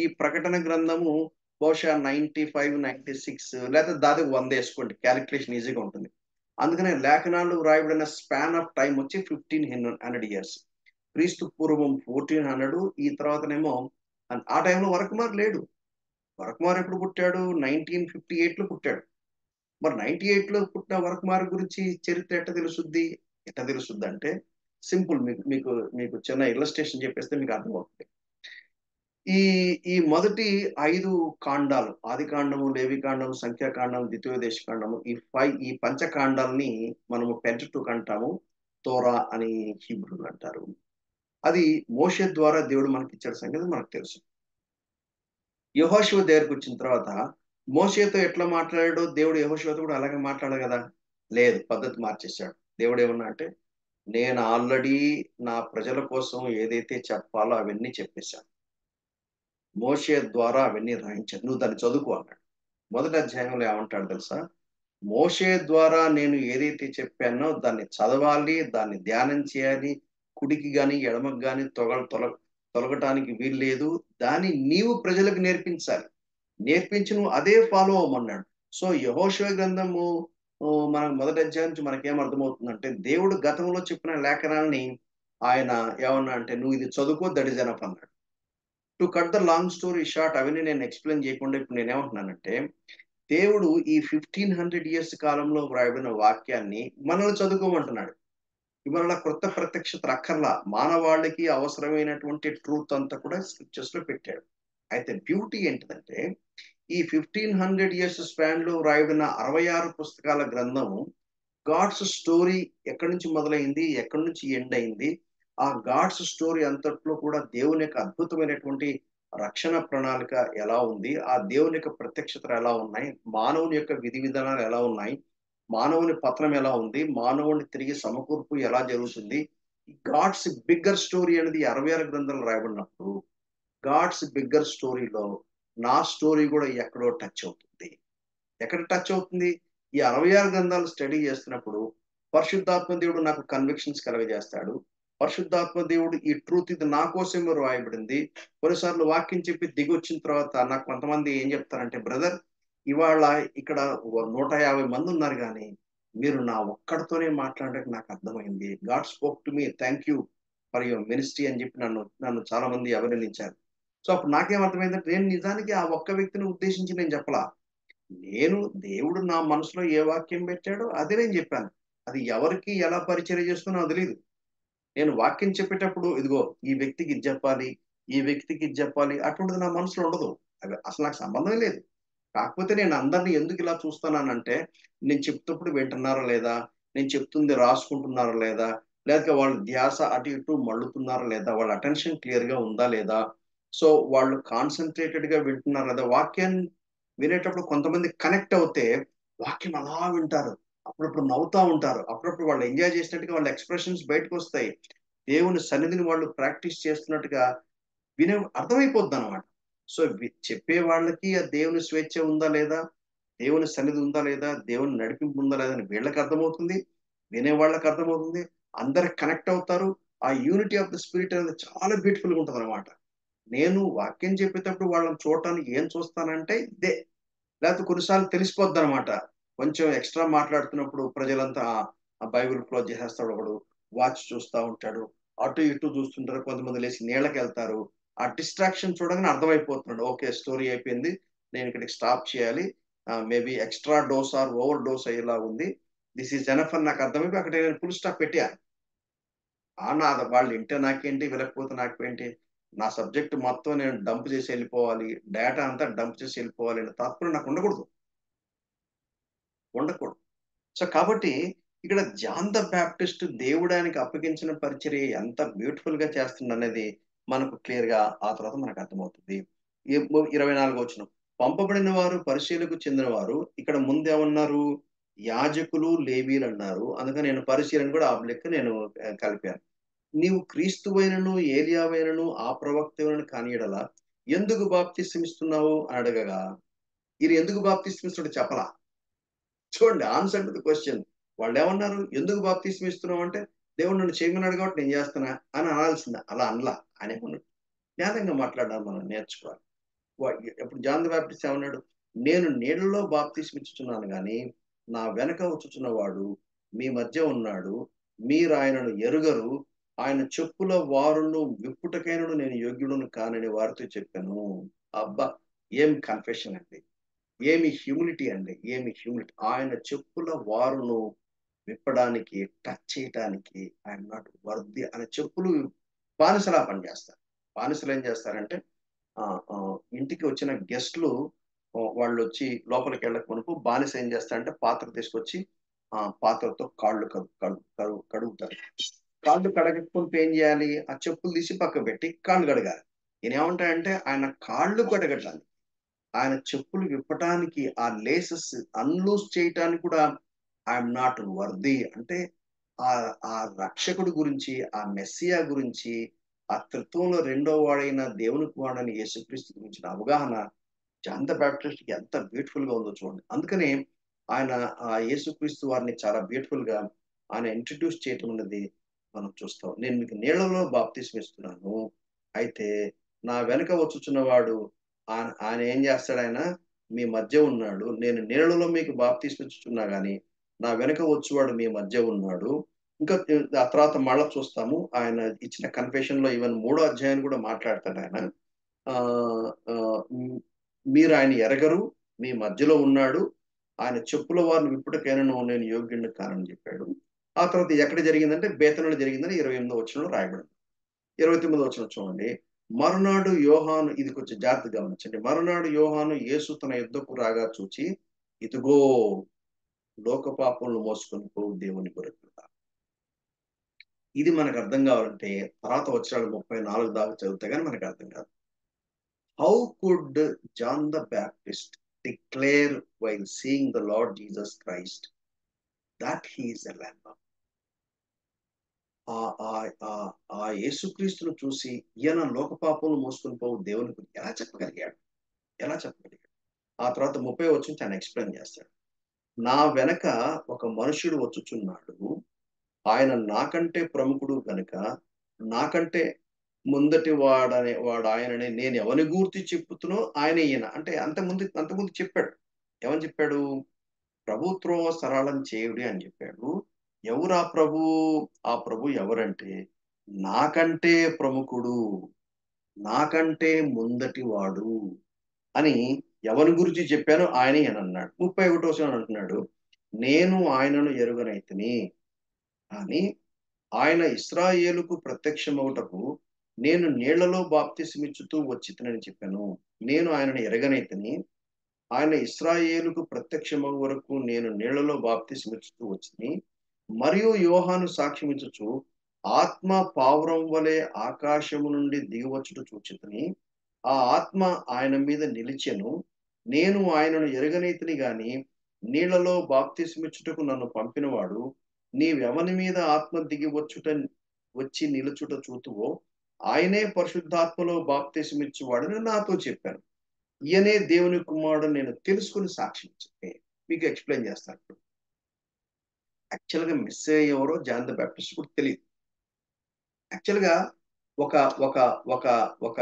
ఈ ప్రకటన గ్రంథము బహుశా 95, 96 లేకపోతే దాదాపు 100 వేసుకోండి, క్యాలిక్యులేషన్ ఈజీగా ఉంటుంది. అందుకనే లేఖనాలు రాయబడిన స్పాన్ ఆఫ్ టైం వచ్చి 1500 ఇయర్స్. క్రీస్తు పూర్వం 1400, ఈ తర్వాతనేమో ఆ టైంలో వరకుమార్ లేడు. వరకుమార్ ఎప్పుడు పుట్టాడు? 1958లో పుట్టాడు. మరి 98లో పుట్టిన వరకుమార్ గురించి చరిత్ర ఎట్ట తెలుసుద్ది అంటే సింపుల్. మీకు మీకు మీకు చిన్న ఇల్లస్ట్రేషన్ చెప్పేస్తే మీకు అర్థమవుతుంది. ఈ ఈ మొదటి 5 కాండాలు, ఆది కాండము, లేవి కాండము, సంఖ్యాకాండం, ద్వితీయోపదేశ కాండము, ఈ పంచకాండాల్ని మనము పెంటటుక్ అంటాము, తోరా అని హీబ్రూలు అంటారు. అది మోషే ద్వారా దేవుడు మనకి ఇచ్చిన సంగతి మనకు తెలుసు. యెహోషువ దగ్గరకు వచ్చిన తర్వాత మోషేతో ఎట్లా మాట్లాడాడో దేవుడు యెహోషువతో కూడా అలాగే మాట్లాడాడు కదా? లేదు, పద్ధతి మార్చేశాడు. దేవుడు ఏమన్నా అంటే, నేను ఆల్రెడీ నా ప్రజల కోసం ఏదైతే చెప్పాలో అవన్నీ చెప్పేశాను. మోషే ద్వారా అవన్నీ రాయించాను, నువ్వు దాన్ని చదువుకో అన్నాడు. మొదటి అధ్యాయంలో ఏమంటాడు తెలుసా? మోషే ద్వారా నేను ఏదైతే చెప్పానో దాన్ని చదవాలి, దాన్ని ధ్యానం చేయాలి. కుడికి గాని ఎడమకు గాని తొలగటానికి వీలు లేదు. దాన్ని నీవు ప్రజలకు నేర్పించాలి. నేర్పించి నువ్వు అదే ఫాలో అవ్వమన్నాడు. సో యెహోషువ గ్రంథము మనకు మొదటి అధ్యాయం నుంచి మనకేం అర్థమవుతుందంటే, దేవుడు గతంలో చెప్పిన లేఖనాల్ని ఆయన ఏమన్నా అంటే, నువ్వు ఇది చదువుకో, దట్ ఇస్ ఎనఫ్ అన్నాడు. To cut the long story short, అవన్నీ నేను ఎక్స్ప్లెయిన్ చేయకుండా ఇప్పుడు నేనేమంటున్నానంటే, దేవుడు ఈ 1500 ఇయర్స్ కాలంలో వ్రాయబడిన వాక్యాన్ని మనల్ని చదువుకోమంటున్నాడు. ఇవాళ క్రొత్త ప్రత్యక్షత అక్కర్లా, మానవాళికి అవసరమైనటువంటి ట్రూత్ అంతా కూడా స్క్రిప్చర్స్ లో పెట్టాడు. అయితే బ్యూటీ ఏంటిదంటే, ఈ 1500 ఇయర్స్ స్పాన్ లో వ్రాయబడిన 66 పుస్తకాల గ్రంథం గాడ్స్ స్టోరీ ఎక్కడి నుంచి మొదలైంది, ఎక్కడి నుంచి ఎండ్ అయింది, ఆ గాడ్స్ స్టోరీ అంతట్లో కూడా దేవుని యొక్క అద్భుతమైనటువంటి రక్షణ ప్రణాళిక ఎలా ఉంది, ఆ దేవుని యొక్క ప్రత్యక్షతలు ఎలా ఉన్నాయి, మానవుని యొక్క విధి విధానాలు ఎలా ఉన్నాయి, మానవుని పతనం ఎలా ఉంది, మానవుని తిరిగి సమకూర్పు ఎలా జరుగుతుంది, గాడ్స్ బిగ్గర్ స్టోరీ అనేది 66 గ్రంథాలు రాయబడినప్పుడు, గాడ్స్ బిగ్గర్ స్టోరీలో నా స్టోరీ కూడా ఎక్కడో టచ్ అవుతుంది. ఎక్కడ టచ్ అవుతుంది? ఈ 66 గ్రంథాలు స్టడీ చేస్తున్నప్పుడు పరిశుద్ధాత్మ దేవుడు నాకు కన్విక్షన్స్ కలగజేస్తాడు. పరిశుద్ధాత్మ దేవుడు ఈ ట్రూత్ ఇది నా కోసమే రాయబడింది. కొన్నిసార్లు వాక్యం చెప్పి దిగొచ్చిన తర్వాత నాకు కొంతమంది ఏం చెప్తారంటే, బ్రదర్ ఇవాళ ఇక్కడ 150 మంది ఉన్నారు కానీ మీరు నా ఒక్కడితోనే మాట్లాడడానికి నాకు అర్థమైంది. God spoke to me, thank you for your ministry అని చెప్పి నన్ను నన్ను చాలా మంది అభినందించారు. సో అప్పుడు నాకేం అర్థమైందంటే, నేను నిజానికి ఆ ఒక్క వ్యక్తిని ఉద్దేశించి నేను చెప్పలా. నేను దేవుడు నా మనసులో ఏ వాక్యం పెట్టాడో అదే నేను చెప్పాను. అది ఎవరికి ఎలా పరిచర్య చేస్తున్నా నాకు తెలీదు. నేను వాక్యం చెప్పేటప్పుడు ఇదిగో ఈ వ్యక్తికి ఇది చెప్పాలి, ఈ వ్యక్తికి ఇది చెప్పాలి అటువంటిది నా మనసులో ఉండదు. అవి అసలు నాకు సంబంధమే లేదు. కాకపోతే నేను అందరిని ఎందుకు ఇలా చూస్తున్నానంటే, నేను చెప్తప్పుడు వింటున్నారా లేదా, నేను చెప్తుంది రాసుకుంటున్నారా లేదా, లేక వాళ్ళ ధ్యాస అటు ఇటు మళ్ళుతున్నారా లేదా, వాళ్ళ అటెన్షన్ క్లియర్ గా ఉందా లేదా, సో వాళ్ళు కాన్సన్ట్రేటెడ్ గా వింటున్నారా లేదా. వాక్యాన్ని వినేటప్పుడు కొంతమంది కనెక్ట్ అవుతే వాక్యం అలా వింటారు, అప్పుడప్పుడు నవ్వుతా ఉంటారు, అప్పుడప్పుడు వాళ్ళు ఎంజాయ్ చేసినట్టుగా వాళ్ళ ఎక్స్ప్రెషన్స్ బయటకు వస్తాయి. దేవుని సన్నిధిని వాళ్ళు ప్రాక్టీస్ చేస్తున్నట్టుగా వినే అర్థమైపోద్ది అనమాట. సో చెప్పే వాళ్ళకి ఆ దేవుని స్వేచ్ఛ ఉందా లేదా, దేవుని సన్నిధి ఉందా లేదా, దేవుని నడిపింపు ఉందా లేదా అని వీళ్ళకి అర్థమవుతుంది, వినే వాళ్ళకి అర్థమవుతుంది, అందరు కనెక్ట్ అవుతారు. ఆ యూనిటీ ఆఫ్ ద స్పిరిట్ అనేది చాలా బ్యూటిఫుల్ గా ఉంటుంది అనమాట. నేను వాక్యం చెప్పేటప్పుడు వాళ్ళని చూడటానికి ఏం చూస్తానంటే ఇదే. లేకపోతే కొన్నిసార్లు తెలిసిపోద్ది అనమాట. కొంచెం ఎక్స్ట్రా మాట్లాడుతున్నప్పుడు ప్రజలంతా ఆ బైబిల్ క్లోజ్ చేసేస్తాడు ఒకడు, వాచ్ చూస్తా ఉంటాడు, అటు ఇటు చూస్తుంటారు, కొంతమంది లేచి నీళ్ళకి వెళ్తారు. ఆ డిస్ట్రాక్షన్ చూడగానే అర్థమైపోతున్నాడు, ఓకే స్టోరీ అయిపోయింది, నేను ఇక్కడికి స్టాప్ చేయాలి, maybe extra dose or overdose అయ్యేలా ఉంది, దిస్ ఈజ్ ఎనఫ్ అని నాకు అర్థమైపోయి అక్కడ నేను ఫుల్ స్టాప్ పెట్టాను. నా వాళ్ళు వింటే నాకేంటి, వినకపోతే నాకేంటి, నా సబ్జెక్ట్ మొత్తం నేను డంప్ చేసి వెళ్ళిపోవాలి, డేటా అంతా డంప్ చేసి వెళ్ళిపోవాలి అనే తాత్పర్యం నాకు ఉండకూడదు, ఉండకూడదు. సో కాబట్టి ఇక్కడ జాన్ ద బ్యాప్టిస్ట్ దేవుడానికి అప్పగించిన పరిచర్య ఎంత బ్యూటిఫుల్ గా చేస్తుంది అనేది మనకు క్లియర్ గా ఆ తర్వాత మనకు అర్థమవుతుంది. 24 వచ్చిన పంపబడిన వారు పరిశీలకు చెందిన వారు, ఇక్కడ ముందేమన్నారు, యాజకులు లేవీలు అన్నారు, అందుకని నేను పరిశీలన కూడా ఆ లెక్క నేను కలిపాను. నీవు క్రీస్తువైనను ఏలియావైనను ఆ ప్రవక్తవైనను కానియడలా ఎందుకు బాప్తిస్మిస్తున్నావు అని అడగగా, ఈయన ఎందుకు బాప్తిస్మిస్తున్నాడు చెప్పలా. చూడండి, ఆన్సర్ టు ది క్వశ్చన్. వాళ్ళు ఏమన్నారు, ఎందుకు బాప్తిస్మం ఇస్తున్నావు అంటే, దేవుడు నన్ను చేయమన్నాడు కాబట్టి నేను చేస్తున్నా అని అనాల్సిందే. అలా అనలా. ఆయన ఏమన్నాడు, జ్ఞానంగా మాట్లాడాలి, మనం నేర్చుకోవాలి. ఇప్పుడు జాన్ ది బాప్టిస్ట్ ఏమన్నాడు, నేను నీళ్ళలో బాప్తిస్మం ఇచ్చుచున్నాను కానీ నా వెనక వచ్చుచున్న వాడు మీ మధ్య ఉన్నాడు, మీరు ఆయనను ఎరుగరు, ఆయన చెప్పుల వారును విప్పుటకైనను నేను యోగ్యుడును కానని వారితో చెప్పాను. అబ్బా, ఏం కన్ఫెషన్ అండి, ఏమి హ్యూమిలిటీ అండి, ఏమి హ్యూమిలిటీ. ఆయన చెప్పుల వారును విప్పడానికి, టచ్ చేయటానికి ఆయన నాట్ వర్ది. ఆయన చెప్పులు బానిసలా పనిచేస్తారు. బానిసలు ఏం చేస్తారంటే, ఆ, ఆ, ఇంటికి వచ్చిన గెస్ట్లు వాళ్ళు వచ్చి లోపలికి వెళ్ళక మునుపు బానిస ఏం చేస్తారంటే పాత్ర తీసుకొచ్చి ఆ పాత్రతో కాళ్ళు కడుగుతారు. కాళ్ళు కడగకుంటే ఏం చేయాలి, ఆ చెప్పులు తీసి పక్క పెట్టి కాళ్ళు కడగాలి. ఈయన ఏమంటాడంటే ఆయన కాళ్ళు కడగటానికి, ఆయన చెప్పులు విప్పటానికి, ఆ లేసెస్ అన్లూస్ చేయటానికి కూడా ఐఎమ్ నాట్ వర్ది అంటే, ఆ ఆ రక్షకుడి గురించి, ఆ మెస్సియా గురించి, ఆ త్రిత్వంలో రెండో వాడైన దేవుని కుమారుడైన యేసుక్రీస్తు గురించిన అవగాహన జాన్ ద బ్యాప్టిస్ట్ కి ఎంత బ్యూటిఫుల్ గా ఉందో చూడండి. అందుకనే ఆయన ఆ యేసుక్రీస్తు వారిని చాలా బ్యూటిఫుల్ గా ఆయన ఇంట్రడ్యూస్ చేయటం అనేది మనం చూస్తాం. నేను మీకు నీళ్లలో బాప్తిస్మం ఇస్తున్నాను, అయితే నా వెనక వచ్చుచున్న వాడు, ఆయన ఆయన ఏం చేస్తాడు, ఆయన మీ మధ్య ఉన్నాడు, నేను నీళ్లలో మీకు బాప్తిస్మం ఇచ్చుచున్నా గాని నా వెనక వచ్చేవాడు మీ మధ్య ఉన్నాడు. ఇంకా ఆ తర్వాత మళ్ళా చూస్తాము ఆయన ఇచ్చిన కన్ఫెషన్ లో, ఈవెన్ 3వ అధ్యాయాన్ని కూడా మాట్లాడతాడు ఆయన. ఆ ఆ, మీరు ఆయన ఎరగరు, మీ మధ్యలో ఉన్నాడు, ఆయన చెప్పుల వారిని విప్పుటకైనను నేను యోగ్యుడిని కానని చెప్పాడు. ఆ తర్వాత ఎక్కడ జరిగిందంటే బేతనలో జరిగిందని 28వ వచనంలో రాయబడింది. 29వ వచనం చూడండి. మరునాడు యోహాను, ఇది కొంచెం జాగ్రత్తగా గమనించండి, మరునాడు యోహాను యేసు తన యుద్ధకు రాగా చూచి, ఇదిగో లోక పాపములు మోసుకొని పోవు దేవుని గొర్రెపిల్ల. ఇది మనకు అర్థం కావాలంటే తర్వాత వచనాలు 34 దాకా చదివితే కానీ మనకు అర్థం కాదు. How could John the Baptist declare while seeing the Lord Jesus Christ that he is a lamb. ఆ ఆ ఆ ఆ యేసుక్రీస్తును చూసి ఈయన లోక పాపములు మోసుకొని పోవు దేవుని గురించి ఎలా చెప్పగలిగాడు, ఎలా చెప్పగలిగాడు. ఆ తర్వాత 30 వచ్చి ఆయన ఎక్స్ప్లెయిన్ చేస్తాడు. నా వెనక ఒక మనుష్యుడు వచ్చుచున్నాడు, ఆయన నాకంటే ప్రముఖుడు గనుక నాకంటే ముందటి వాడు ఆయననే, నేను ఎవని గూర్చి చెప్పుతునో ఆయన ఈయన అంటే అంతకుముందు చెప్పాడు. ఏమని చెప్పాడు, ప్రభు త్రోవ సరళం చేయుడి అని చెప్పాడు. ఎవరు ఆ ప్రభు, ఆ ప్రభు ఎవరంటే నాకంటే ప్రముఖుడు, నాకంటే ముందటి వాడు అని ఎవరి గురించి చెప్పాను ఆయన అని అన్నాడు. 31వ అంటున్నాడు, నేను ఆయనను ఎరుగనైతిని అని ఆయన ఇశ్రాయేలుకు ప్రత్యక్షమవుటకు నేను నీళ్లలో బాప్తిస్మిచ్చుతూ వచ్చితినని చెప్పాను. నేను ఆయనను ఎరగనైతిని, ఆయన ఇశ్రాయేలుకు ప్రత్యక్షమగు వరకు నేను నీళ్లలో బాప్తిస్మిచ్చుతూ వచ్చిని, మరియు యోహాను సాక్ష్యమిచ్చుచు ఆత్మ పావురం వలె ఆకాశము నుండి దిగివచ్చుట చూచితిని, ఆ ఆత్మ ఆయన మీద నిలిచెను, నేను ఆయనను ఎరగనైతిని గాని నీళ్లలో బాప్తిస్మిచ్చుటకు నన్ను పంపినవాడు, నీవెవని మీద ఆత్మ దిగి వచ్చి నిలుచుట చూతువో ఆయనే పరిశుద్ధాత్మలో బాప్తిస్మిచ్చువాడని నాతో చెప్పాను. ఈయనే దేవుని కుమారుడు నేను తెలుసుకుని సాక్ష్యం చెప్పే మీకు ఎక్స్ప్లెయిన్ చేస్తాను. యాక్చువల్గా మిస్ ఎవరో జాన్ ద బ్యాప్టిస్ట్ కూడా తెలియదు. యాక్చువల్గా ఒక ఒక ఒక ఒక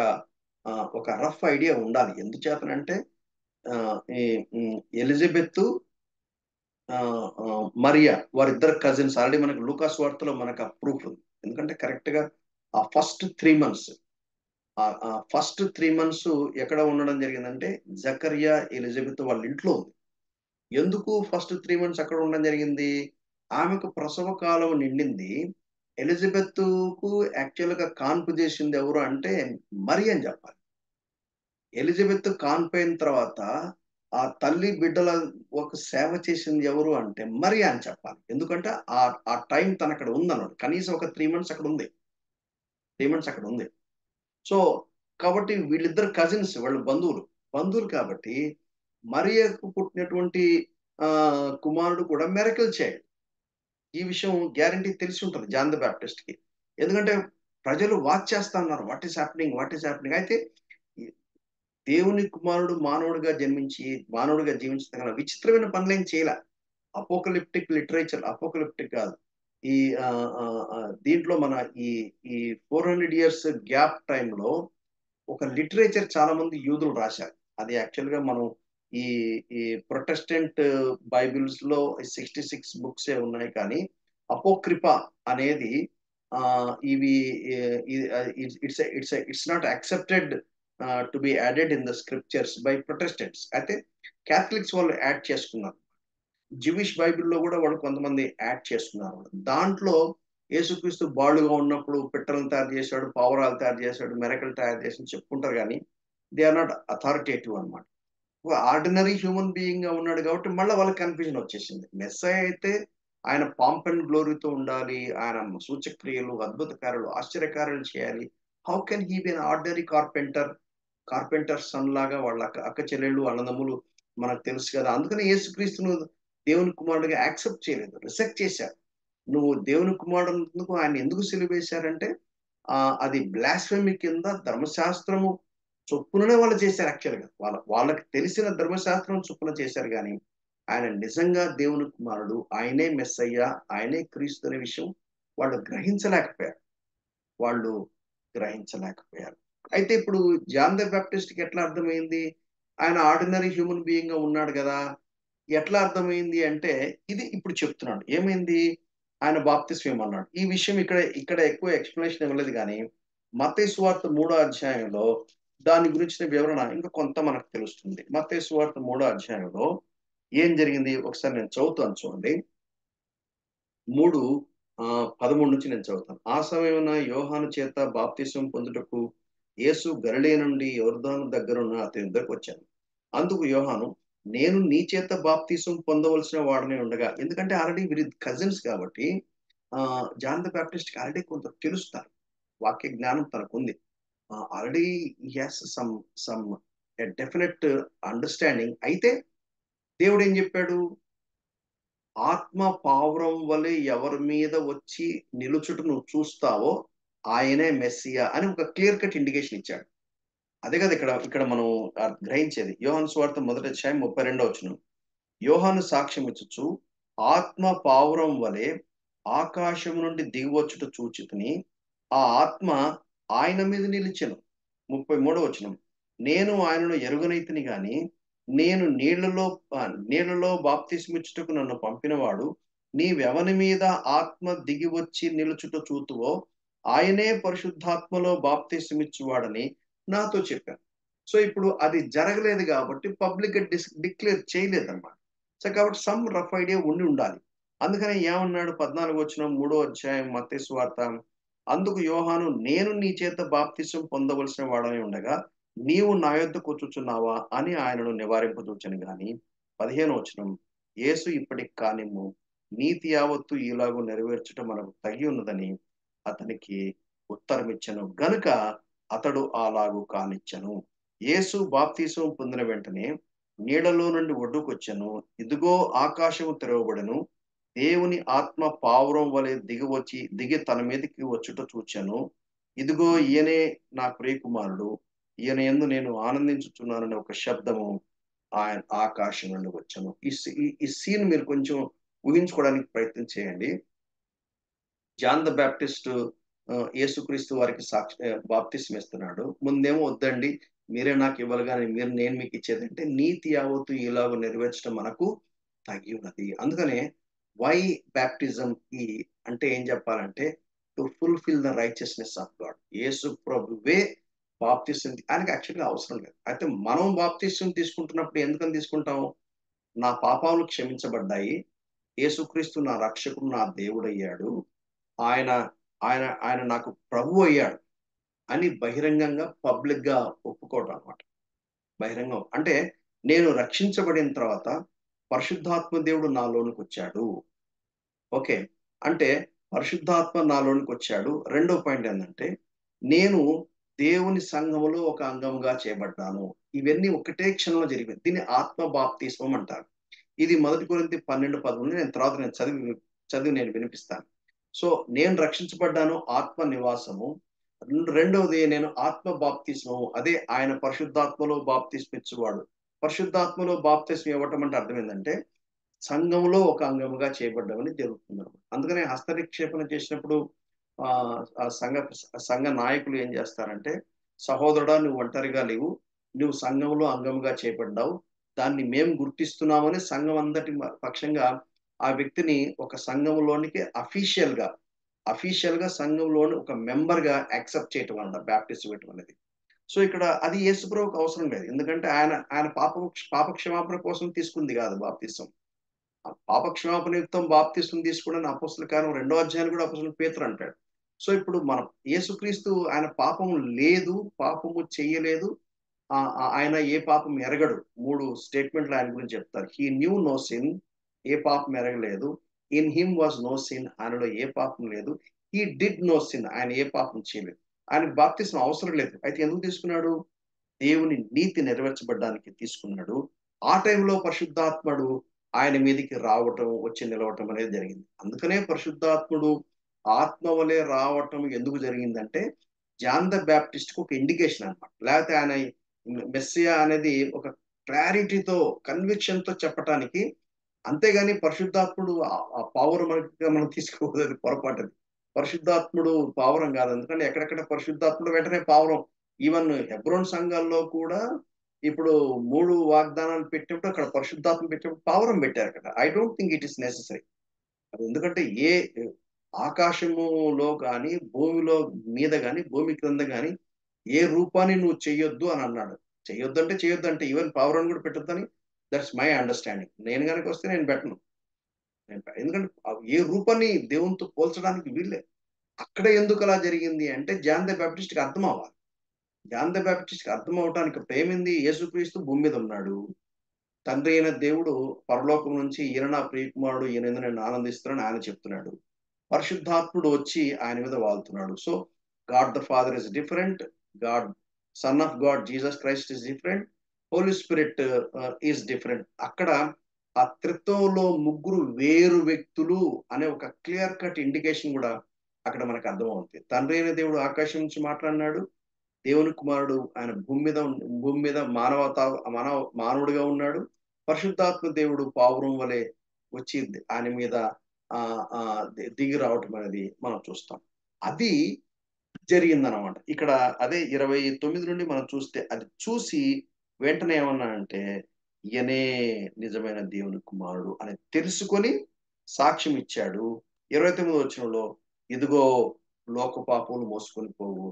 ఒక రఫ్ ఐడియా ఉండాలి. ఎందుచేతనంటే ఈ ఎలిజబెత్, మరియా వారిద్దరు కజిన్స్. ఆల్రెడీ మనకు లూకాస్ వార్తలో మనకు ఆ ప్రూఫ్ ఉంది. ఎందుకంటే కరెక్ట్ గా ఆ ఫస్ట్ 3 months ఫస్ట్ 3 months ఎక్కడ ఉండడం జరిగిందంటే జకర్యా ఎలిజబెత్ వాళ్ళ ఇంట్లో ఉంది. ఎందుకు ఫస్ట్ 3 months అక్కడ ఉండడం జరిగింది? ఆమెకు ప్రసవ కాలం నిండింది. ఎలిజబెత్‌కు యాక్చువల్‌గా కాన్పు చేసింది ఎవరు అంటే మరి అని చెప్పాలి. ఎలిజబెత్ కాన్పయిన తర్వాత ఆ తల్లి బిడ్డల ఒక సేవ చేసింది ఎవరు అంటే మరి అని చెప్పాలి. ఎందుకంటే ఆ టైం తనక్కడ ఉందన్నమాట. కనీసం ఒక 3 months అక్కడ ఉంది. 3 months అక్కడ ఉంది. సో, కాబట్టి వీళ్ళిద్దరు కజిన్స్ వాళ్ళు బంధువులు. బంధువులు కాబట్టి మరియకు పుట్టినటువంటి కుమారుడు కూడా మిరకిల్ చైల్డ్. ఈ విషయం గ్యారంటీ తెలిసి ఉంటది జాన్ ద బాప్టిస్ట్‌కి. ఎందుకంటే ప్రజలు వాచ్ చేస్తా ఉన్నారు. What is happening? What is happening? అయితే ఈ దేవుని కుమారుడు మానవుడిగా జన్మించి, మానవుడిగా జీవించగల విచిత్రమైన పనులేం చేయలా. అపోకలిప్టిక్ లిటరేచర్ అపోకలిప్టిక్ కాదు. ఈ దీంట్లో మన ఈ ఈ 400 ఇయర్స్ గ్యాప్ టైమ్‌లో ఒక లిటరేచర్ చాలా మంది యూదులు రాశారు. అది యాక్చువల్‌గా మనం ఈ ఈ ప్రొటెస్టెంట్ బైబిల్స్‌లో 66 బుక్సే ఉన్నాయి కానీ, అపోక్రిఫా అనేది ఇవి it's not accepted to be added in the scriptures by Protestants. అయితే కాథలిక్స్ వాళ్ళు యాడ్ చేసుకున్నారు. జూయిష్ బైబిల్‌లో గూడా వాళ్ళు కొంతమంది యాడ్ చేసుకున్నారు. దాంట్లో యేసుక్రీస్తు బాలుగా ఉన్నప్పుడు పిట్టలను తయారు చేశాడు, పావురాలు తయారు చేశాడు, మెరకలు తయారు చేసాడని చెప్పుకుంటారు గానీ, దే ఆర్ నాట్ అథారిటేటివ్ అన్నమాట. ఒక ఆర్డినరీ హ్యూమన్ బీయింగ్‌గా ఉన్నాడు కాబట్టి మళ్ళా వాళ్ళకి కన్‌ఫ్యూజన్ వచ్చేసింది. మెస్సయా అయితే ఆయన పాంప్ అండ్ గ్లోరీతో ఉండాలి. ఆయన సూచక్రియలు, అద్భుత కార్యాలు, ఆశ్చర్యకార్యాలు చేయాలి. How can he be an ordinary carpenter? Carpenter son లాగా వాళ్ళ అక్క చెల్లెళ్ళు, అన్నదమ్ములు మనకు తెలుసు కదా! అందుకని యేసుక్రీస్తును దేవుని కుమారుడిగా యాక్సెప్ట్ చేయలేదు. రిజెక్ట్ చేశారు. నువ్వు దేవుని కుమారుడన్నందుకు ఆయన్ని ఎందుకు సిలువేశారంటే అది బ్లాస్ఫెమీ కింద ధర్మశాస్త్రము చొప్పుననే వాళ్ళు చేశారు యాక్చువల్‌గా. వాళ్ళకి తెలిసిన ధర్మశాస్త్రం చొప్పున చేశారు గానీ, ఆయన నిజంగా దేవుని కుమారుడు, ఆయనే మెస్సయ్య, ఆయనే క్రీస్తు అనే విషయం వాళ్ళు గ్రహించలేకపోయారు. వాళ్ళు గ్రహించలేకపోయారు. అయితే ఇప్పుడు జాన్ ద బాప్టిస్ట్‌కి ఎట్లా అర్థమైంది? ఆయన ఆర్డినరీ హ్యూమన్ బీయింగ్‌గా ఉన్నాడు గదా! ఎట్లా అర్థమైంది అంటే, ఇది ఇప్పుడు చెప్తున్నాడు. ఏమైంది? ఆయన బాప్తిస్మం ఇమ్మన్నాడు. ఈ విషయం ఇక్కడ ఎక్కువ ఎక్స్‌ప్లనేషన్ ఇవ్వలేదు గానీ, మత్తయి సువార్త 3వ అధ్యాయంలో దాని గురించిన వివరణ ఇంకా కొంత మనకు తెలుస్తుంది. మత్తయి సువార్త 3వ అధ్యాయంలో ఏం జరిగింది? ఒకసారి నేను చదువుతాను చూడండి. 3 13 నుంచి నేను చదువుతాను. ఆ సమయమున యోహాను చేత బాప్తిసం పొందుటకు యేసు గలిలయ నుండి యొర్దాను దగ్గరున్న అతని యొద్దకొచ్చాను. అందుకు యోహాను, నేను నీ చేత బాప్తిసం పొందవలసిన వాడనై ఉండగా, ఎందుకంటే ఆల్రెడీ వీరి కజిన్స్ కాబట్టి జాన్ ద బాప్టిస్ట్‌కి ఆల్రెడీ కొంత తెలుస్తారు. వాక్య జ్ఞానం తనకుంది. Already he has some a definite understanding. అయితే దేవుడేం జెప్పాడు? ఆత్మ పావురం వలె ఎవరి మీద వచ్చి నిలుచుట నువ్వు చూస్తావో ఆయనే మెస్సియా అని ఒక క్లియర్ కట్ ఇండికేషన్ ఇచ్చాడు. అదే కదా ఇక్కడ మనం గ్రహించేది. యోహాను సువార్త 1వ అధ్యాయం 32వ వచనం. యోహాను సాక్ష్యమిచ్చుచు ఆత్మ పావురం వలె ఆకాశము నుండి దిగివచ్చుట చూచితిని. ఆ ఆత్మ ఆయన మీద నిలిచెను. 33వ వచనం. నేను ఆయనను ఎరుగనైతిని గాని నేను నీళ్లలో బాప్తిస్మిచ్చుటకు నన్ను పంపినవాడు నీవెవని మీద ఆత్మ దిగి వచ్చి నిలుచుట చూతువో ఆయనే పరిశుద్ధాత్మలో బాప్తిస్మిచ్చువాడని నాతో చెప్పాను. సో ఇప్పుడు అది జరగలేదు కాబట్టి పబ్లిక్‌గా డిక్లేర్ చేయలేదన్నమాట. సో కాబట్టి సమ్ రఫ్ ఐడియా ఉండి ఉండాలి. అందుకని ఏమన్నాడు 14వ వచనం 3వ అధ్యాయం మత్తయి సువార్త. అందుకు యోహాను, నేను నీ చేత బాప్తిసం పొందవలసిన వాడనై ఉండగా నీవు నా యొద్దకొచ్చుచున్నావా అని ఆయనను నివారింపజూచెను గాని 15వ వచనం. యేసు ఇప్పటికి కానిమ్ము, నీతి యావత్తు ఈలాగు నెరవేర్చుట మనకు తగి ఉన్నదని అతనికి ఉత్తరమిచ్చెను గనుక అతడు అలాగు కానిచ్చెను. యేసు బాప్తిసం పొందిన వెంటనే నీళ్లలో నుండి ఒడ్డుకొచ్చెను. ఇదిగో ఆకాశము తెరవబడెను. దేవుని ఆత్మ పావురం వలె దిగి తన మీదకి వచ్చుట చూచెను. ఇదిగో ఈయనే నా ప్రియకుమారుడు. ఈయన యందు నేను ఆనందించుచున్నాననే ఒక శబ్దము ఆయన ఆకాశం నుండి వచ్చెను. ఈ సీన్ మీరు కొంచెం ఊహించుకోవడానికి ప్రయత్నం చేయండి. జాన్ ద బాప్టిస్ట్ యేసుక్రీస్తు వారికి బాప్తిస్మం ఇస్తున్నాడు. ముందేమో వద్దండి. మీరే నాకు ఇవ్వాలి గాని నేను మీకు ఇచ్చేదంటే నీతి యావత్తు ఇలాగ నెరవేర్చడం మనకు తగి ఉన్నది. అందుకనే వై బాప్టిజం అంటే ఏం చెప్పాలంటే to fulfil the righteousness of God. యేసు ప్రభువే బాప్తిసం ఆయనకి యాక్చువల్గా అవసరం లేదు. అయితే మనం బాప్తిసం తీసుకుంటున్నప్పుడు ఎందుకని తీసుకుంటాం? నా పాపాలు క్షమించబడ్డాయి. యేసుక్రీస్తు నా రక్షకుడు, నా దేవుడయ్యాడు. ఆయన ఆయన ఆయన నాకు ప్రభువు అయ్యాడు అని బహిరంగంగా పబ్లిక్‌గా ఒప్పుకోవడం అన్నమాట. బహిరంగం అంటే నేను రక్షించబడిన తర్వాత పరిశుద్ధాత్మ దేవుడు నాలోనికొచ్చాడు. ఓకే. అంటే పరిశుద్ధాత్మ నాలోనికొచ్చాడు. రెండో పాయింట్ ఏందంటే, నేను దేవుని సంఘములో ఒక అంగముగా చేయబడ్డాను. ఇవన్నీ ఒకటే క్షణంలో జరిగిపోయింది. దీన్ని ఆత్మ బాప్తిస్మం అంటారు. ఇది 1 కొరింథీ 12:13 నేను చదివి నేను వినిపిస్తాను. సో, నేను రక్షించబడ్డాను ఆత్మ నివాసము. రెండవది నేను ఆత్మ బాప్తిస్మము. అదే ఆయన పరిశుద్ధాత్మలో బాప్తిస్మం ఇచ్చువాడు. పరిశుద్ధాత్మలో బాప్తిస్మం ఇవ్వటం అంటే అర్థం ఏందంటే సంఘంలో ఒక అంగముగా చేయబడ్డామని జరుగుతుందన్నమాట. అందుకనే హస్త నిక్షేపణ చేసినప్పుడు ఆ సంఘ నాయకులు ఏం చేస్తారంటే, సహోదరుడా నువ్వు ఒంటరిగా లేవు. నువ్వు సంఘంలో అంగముగా చేయబడ్డావు. దాన్ని మేము గుర్తిస్తున్నామని సంఘం అందటి పక్షంగా ఆ వ్యక్తిని ఒక సంఘంలోనికి అఫీషియల్‌గా సంఘంలోని ఒక మెంబర్‌గా యాక్సెప్ట్ చేయటం అన్నమాట బాప్టిజం ఇవ్వటం అనేది. సో, ఇక్కడ అది యేసు ప్రభువుకి అవసరం లేదు. ఎందుకంటే ఆయన పాప క్షమాపణ కోసం తీసుకుంది కాదు బాప్తిసం. ఆ పాప క్షమాపణ నిమిత్తం బాప్తిస్మం తీసుకోవడానికి అపోస్తల కార్యం 2వ అధ్యాయంలో కూడా అపోస్తలుడు పేతురు అంటాడు. సో, ఇప్పుడు మనం యేసుక్రీస్తు ఆయన పాపం లేదు, పాపము చెయ్యలేదు. ఆయన ఏ పాపం ఎరగడు. 3 స్టేట్మెంట్లు ఆయన గురించి చెప్తారు. హి న్యూ నో సిన్ ఏ పాపం ఎరగలేదు. In him was no sin ఆయనలో ఏ పాపం లేదు. హి డిడ్ నో సిన్ ఆయన ఏ పాపం చేయలేదు. ఆయనకు బాప్తిస్మం అవసరం లేదు. అయితే ఎందుకు తీసుకున్నాడు? దేవుని నీతి నెరవేర్చబడ్డానికి తీసుకున్నాడు. ఆ టైంలో పరిశుద్ధాత్ముడు ఆయన మీదకి రావటం, వచ్చి నిలవటం అనేది జరిగింది. అందుకనే పరిశుద్ధాత్ముడు ఆత్మ వలె రావటం ఎందుకు జరిగిందంటే, జాన్ ద బాప్టిస్ట్‌కి ఒక ఇండికేషన్ అన్నమాట. లేకపోతే ఆయన మెస్సియా అనేది ఒక క్లారిటీతో, కన్విక్షన్‌తో చెప్పటానికి. అంతేగాని పరిశుద్ధాత్ముడు ఆ పవర్ మనం తీసుకోకూడదు. అది పొరపాటది. పరిశుద్ధాత్ముడు పావురం కాదు. ఎందుకంటే ఎక్కడెక్కడ పరిశుద్ధాత్ముడు వెంటనే పావురం. ఈవెన్ హెబ్రోన్ సంఘాల్లో కూడా ఇప్పుడు 3 వాగ్దానాలు పెట్టినప్పుడు అక్కడ పరిశుద్ధాత్మ పెట్టినప్పుడు పావురం పెట్టారు అక్కడ. I don't think it is necessary. అది ఎందుకంటే ఆకాశములో గాని, భూమిలో మీద గాని, భూమి క్రింద గాని ఏ రూపాన్ని నువ్వు చెయ్యొద్దు అని అన్నాడు. చెయ్యొద్దంటే చెయ్యొద్దంటే ఈవెన్ పావురాన్ని కూడా పెట్టొద్దని దట్స్ మై అండర్‌స్టాండింగ్. నేను గనక వస్తే నేను పెట్టను. ఎందుకంటే ఏ రూపాన్ని దేవునితో పోల్చడానికి వీల్లేదు. అక్కడ ఎందుకు అలా జరిగింది అంటే జాన్ ద బాప్టిస్ట్‌కి అర్థం అవ్వాలి. జాన్ ద బాప్టిస్ట్‌కి అర్థం అవ్వటానికి ఇప్పుడేమైంది యేసుక్రీస్తు భూమి మీద ఉన్నాడు. తండ్రి అయిన దేవుడు పరలోకం నుంచి ఈయన నా ప్రియకుమారుడు ఈయనందు నేను ఆనందిస్తున్నానని ఆయన చెప్తున్నాడు. పరిశుద్ధాత్ముడు వచ్చి ఆయన మీద వాలుతున్నాడు. So, God the father is different. God son of God Jesus Christ is different. Holy spirit is different. అక్కడ ఆ త్రిత్వంలో ముగ్గురు వేరు వ్యక్తులు అనే ఒక క్లియర్ కట్ ఇండికేషన్ కూడా అక్కడ మనకు అర్థమవుతుంది. తండ్రి అయిన దేవుడు ఆకాశం నుంచి మాట్లాడినాడు. దేవుని కుమారుడు ఆయన భూమి మీద మానవుడిగా ఉన్నాడు. పరిశుద్ధాత్మ దేవుడు పావురం వలె వచ్చి ఆయన మీద దిగి రావటం అనేది మనం చూస్తాం. అది జరిగిందనమాట. ఇక్కడ అదే 29 నుండి మనం చూస్తే అది చూసి వెంటనే ఏమన్నాడంటే, ఈయనే నిజమైన దేవుని కుమారుడు అని తెలుసుకొని సాక్ష్యం ఇచ్చాడు. 29 వచనంలో ఇదిగో లోక పాపములు మోసుకొని పోవు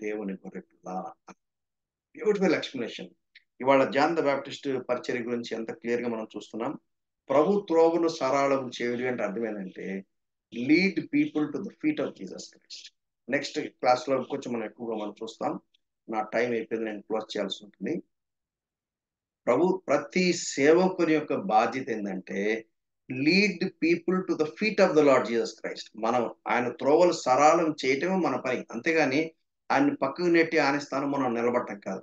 దేవుని గొర్రెపిల్ల. Beautiful explanation. ఇవాళ జాన్ ద బాప్టిస్ట్ పరిచర్య గురించి ఎంత క్లియర్‌గా మనం చూస్తున్నాం. ప్రభు త్రోవను సరళం చేయుడి అంటే అర్థం ఏందంటే, lead people to the feet of Jesus Christ. Next క్లాస్‌లో కొంచెం మనం ఎక్కువగా చూస్తాం. నా టైం అయిపోయింది. నేను క్లోజ్ చేయాల్సి ఉంటుంది. ప్రతి సేవకుని యొక్క బాధ్యత ఏందంటే, lead people to the feet of the Lord Jesus Christ. మనం ఆయన త్రోవలు సరళం చేయటమే మన పని. అంతేగాని ఆయన్ని పక్కకు నెట్టి ఆయన స్థానం మనం నిలబడటం కాదు.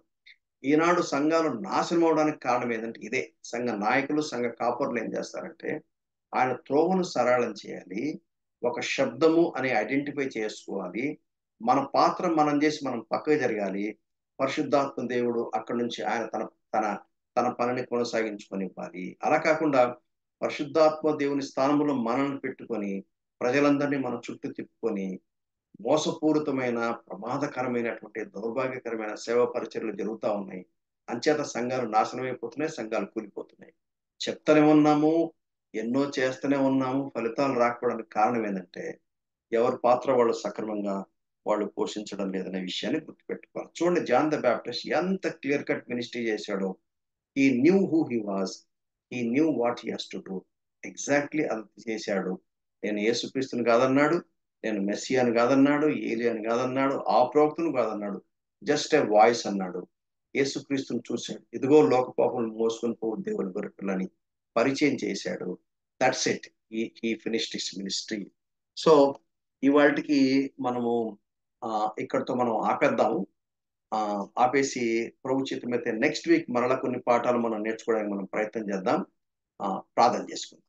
ఈనాడు సంఘాలు నాశనం అవ్వడానికి కారణం ఏంటంటే ఇదే. సంఘ నాయకులు, సంఘ కాపరులు ఏం చేస్తారంటే, ఆయన త్రోవను సరళం చేయాలి. ఒక శబ్దము అని ఐడెంటిఫై చేసుకోవాలి. మన పాత్ర మనం చేసి మనం పక్కకు జరగాలి. పరిశుద్ధాత్మ దేవుడు అక్కడి నుంచి ఆయన తన తన తన పనిని కొనసాగించుకొనివ్వాలి. అలా కాకుండా పరిశుద్ధాత్మ దేవుని స్థానంలో మనల్ని పెట్టుకొని, ప్రజలందరినీ మన చుట్టూ తిప్పుకొని మోసపూరితమైన, ప్రమాదకరమైనటువంటి, దౌర్భాగ్యకరమైన సేవా పరిచర్యలు జరుగుతా ఉన్నాయి. అంచేత సంఘాలు నాశనమైపోతున్నాయి. సంఘాలు కూలిపోతున్నాయి. చెప్తూనే ఉన్నాము. ఎన్నో చేస్తూనే ఉన్నాము. ఫలితాలు రాకపోవడానికి కారణం ఏందంటే, ఎవరి పాత్ర వాళ్ళు సక్రమంగా వాళ్ళు పోషించడం లేదనే విషయాన్ని గుర్తుపెట్టుకోవాలి. చూడండి, జాన్ ద బ్యాప్టిస్ట్ ఎంత క్లియర్ కట్ మినిస్ట్రీ చేశాడో. ఈ న్యూ హూ హీ వాజ్, ఈ knew what he has to do. Exactly అది చేశాడు. నేను యేసుక్రీస్తుని కాదన్నాడు, నేను మెస్సియాని కాదన్నాడు, ఏలియాని కాదన్నాడు, ఆ ప్రవక్తను కాదన్నాడు. జస్ట్ ఏ వాయిస్ అన్నాడు. యేసుక్రీస్తుని చూశాడు. ఇదిగో లోక పాపములను మోసుకొని పోవు దేవుని గొర్రెపిల్లని పరిచయం చేశాడు. That's it. ఈ ఫినిష్డ్ హిస్ మినిస్ట్రీ. సో ఇవాళకి మనము ఇక్కడతో మనం ఆపేద్దాము. ఆపేసి ప్రభు చిత్తమైతే నెక్స్ట్ వీక్ మరలా కొన్ని పాఠాలు మనం నేర్చుకోవడానికి మనం ప్రయత్నం చేద్దాం. ప్రార్థన చేసుకుందాం.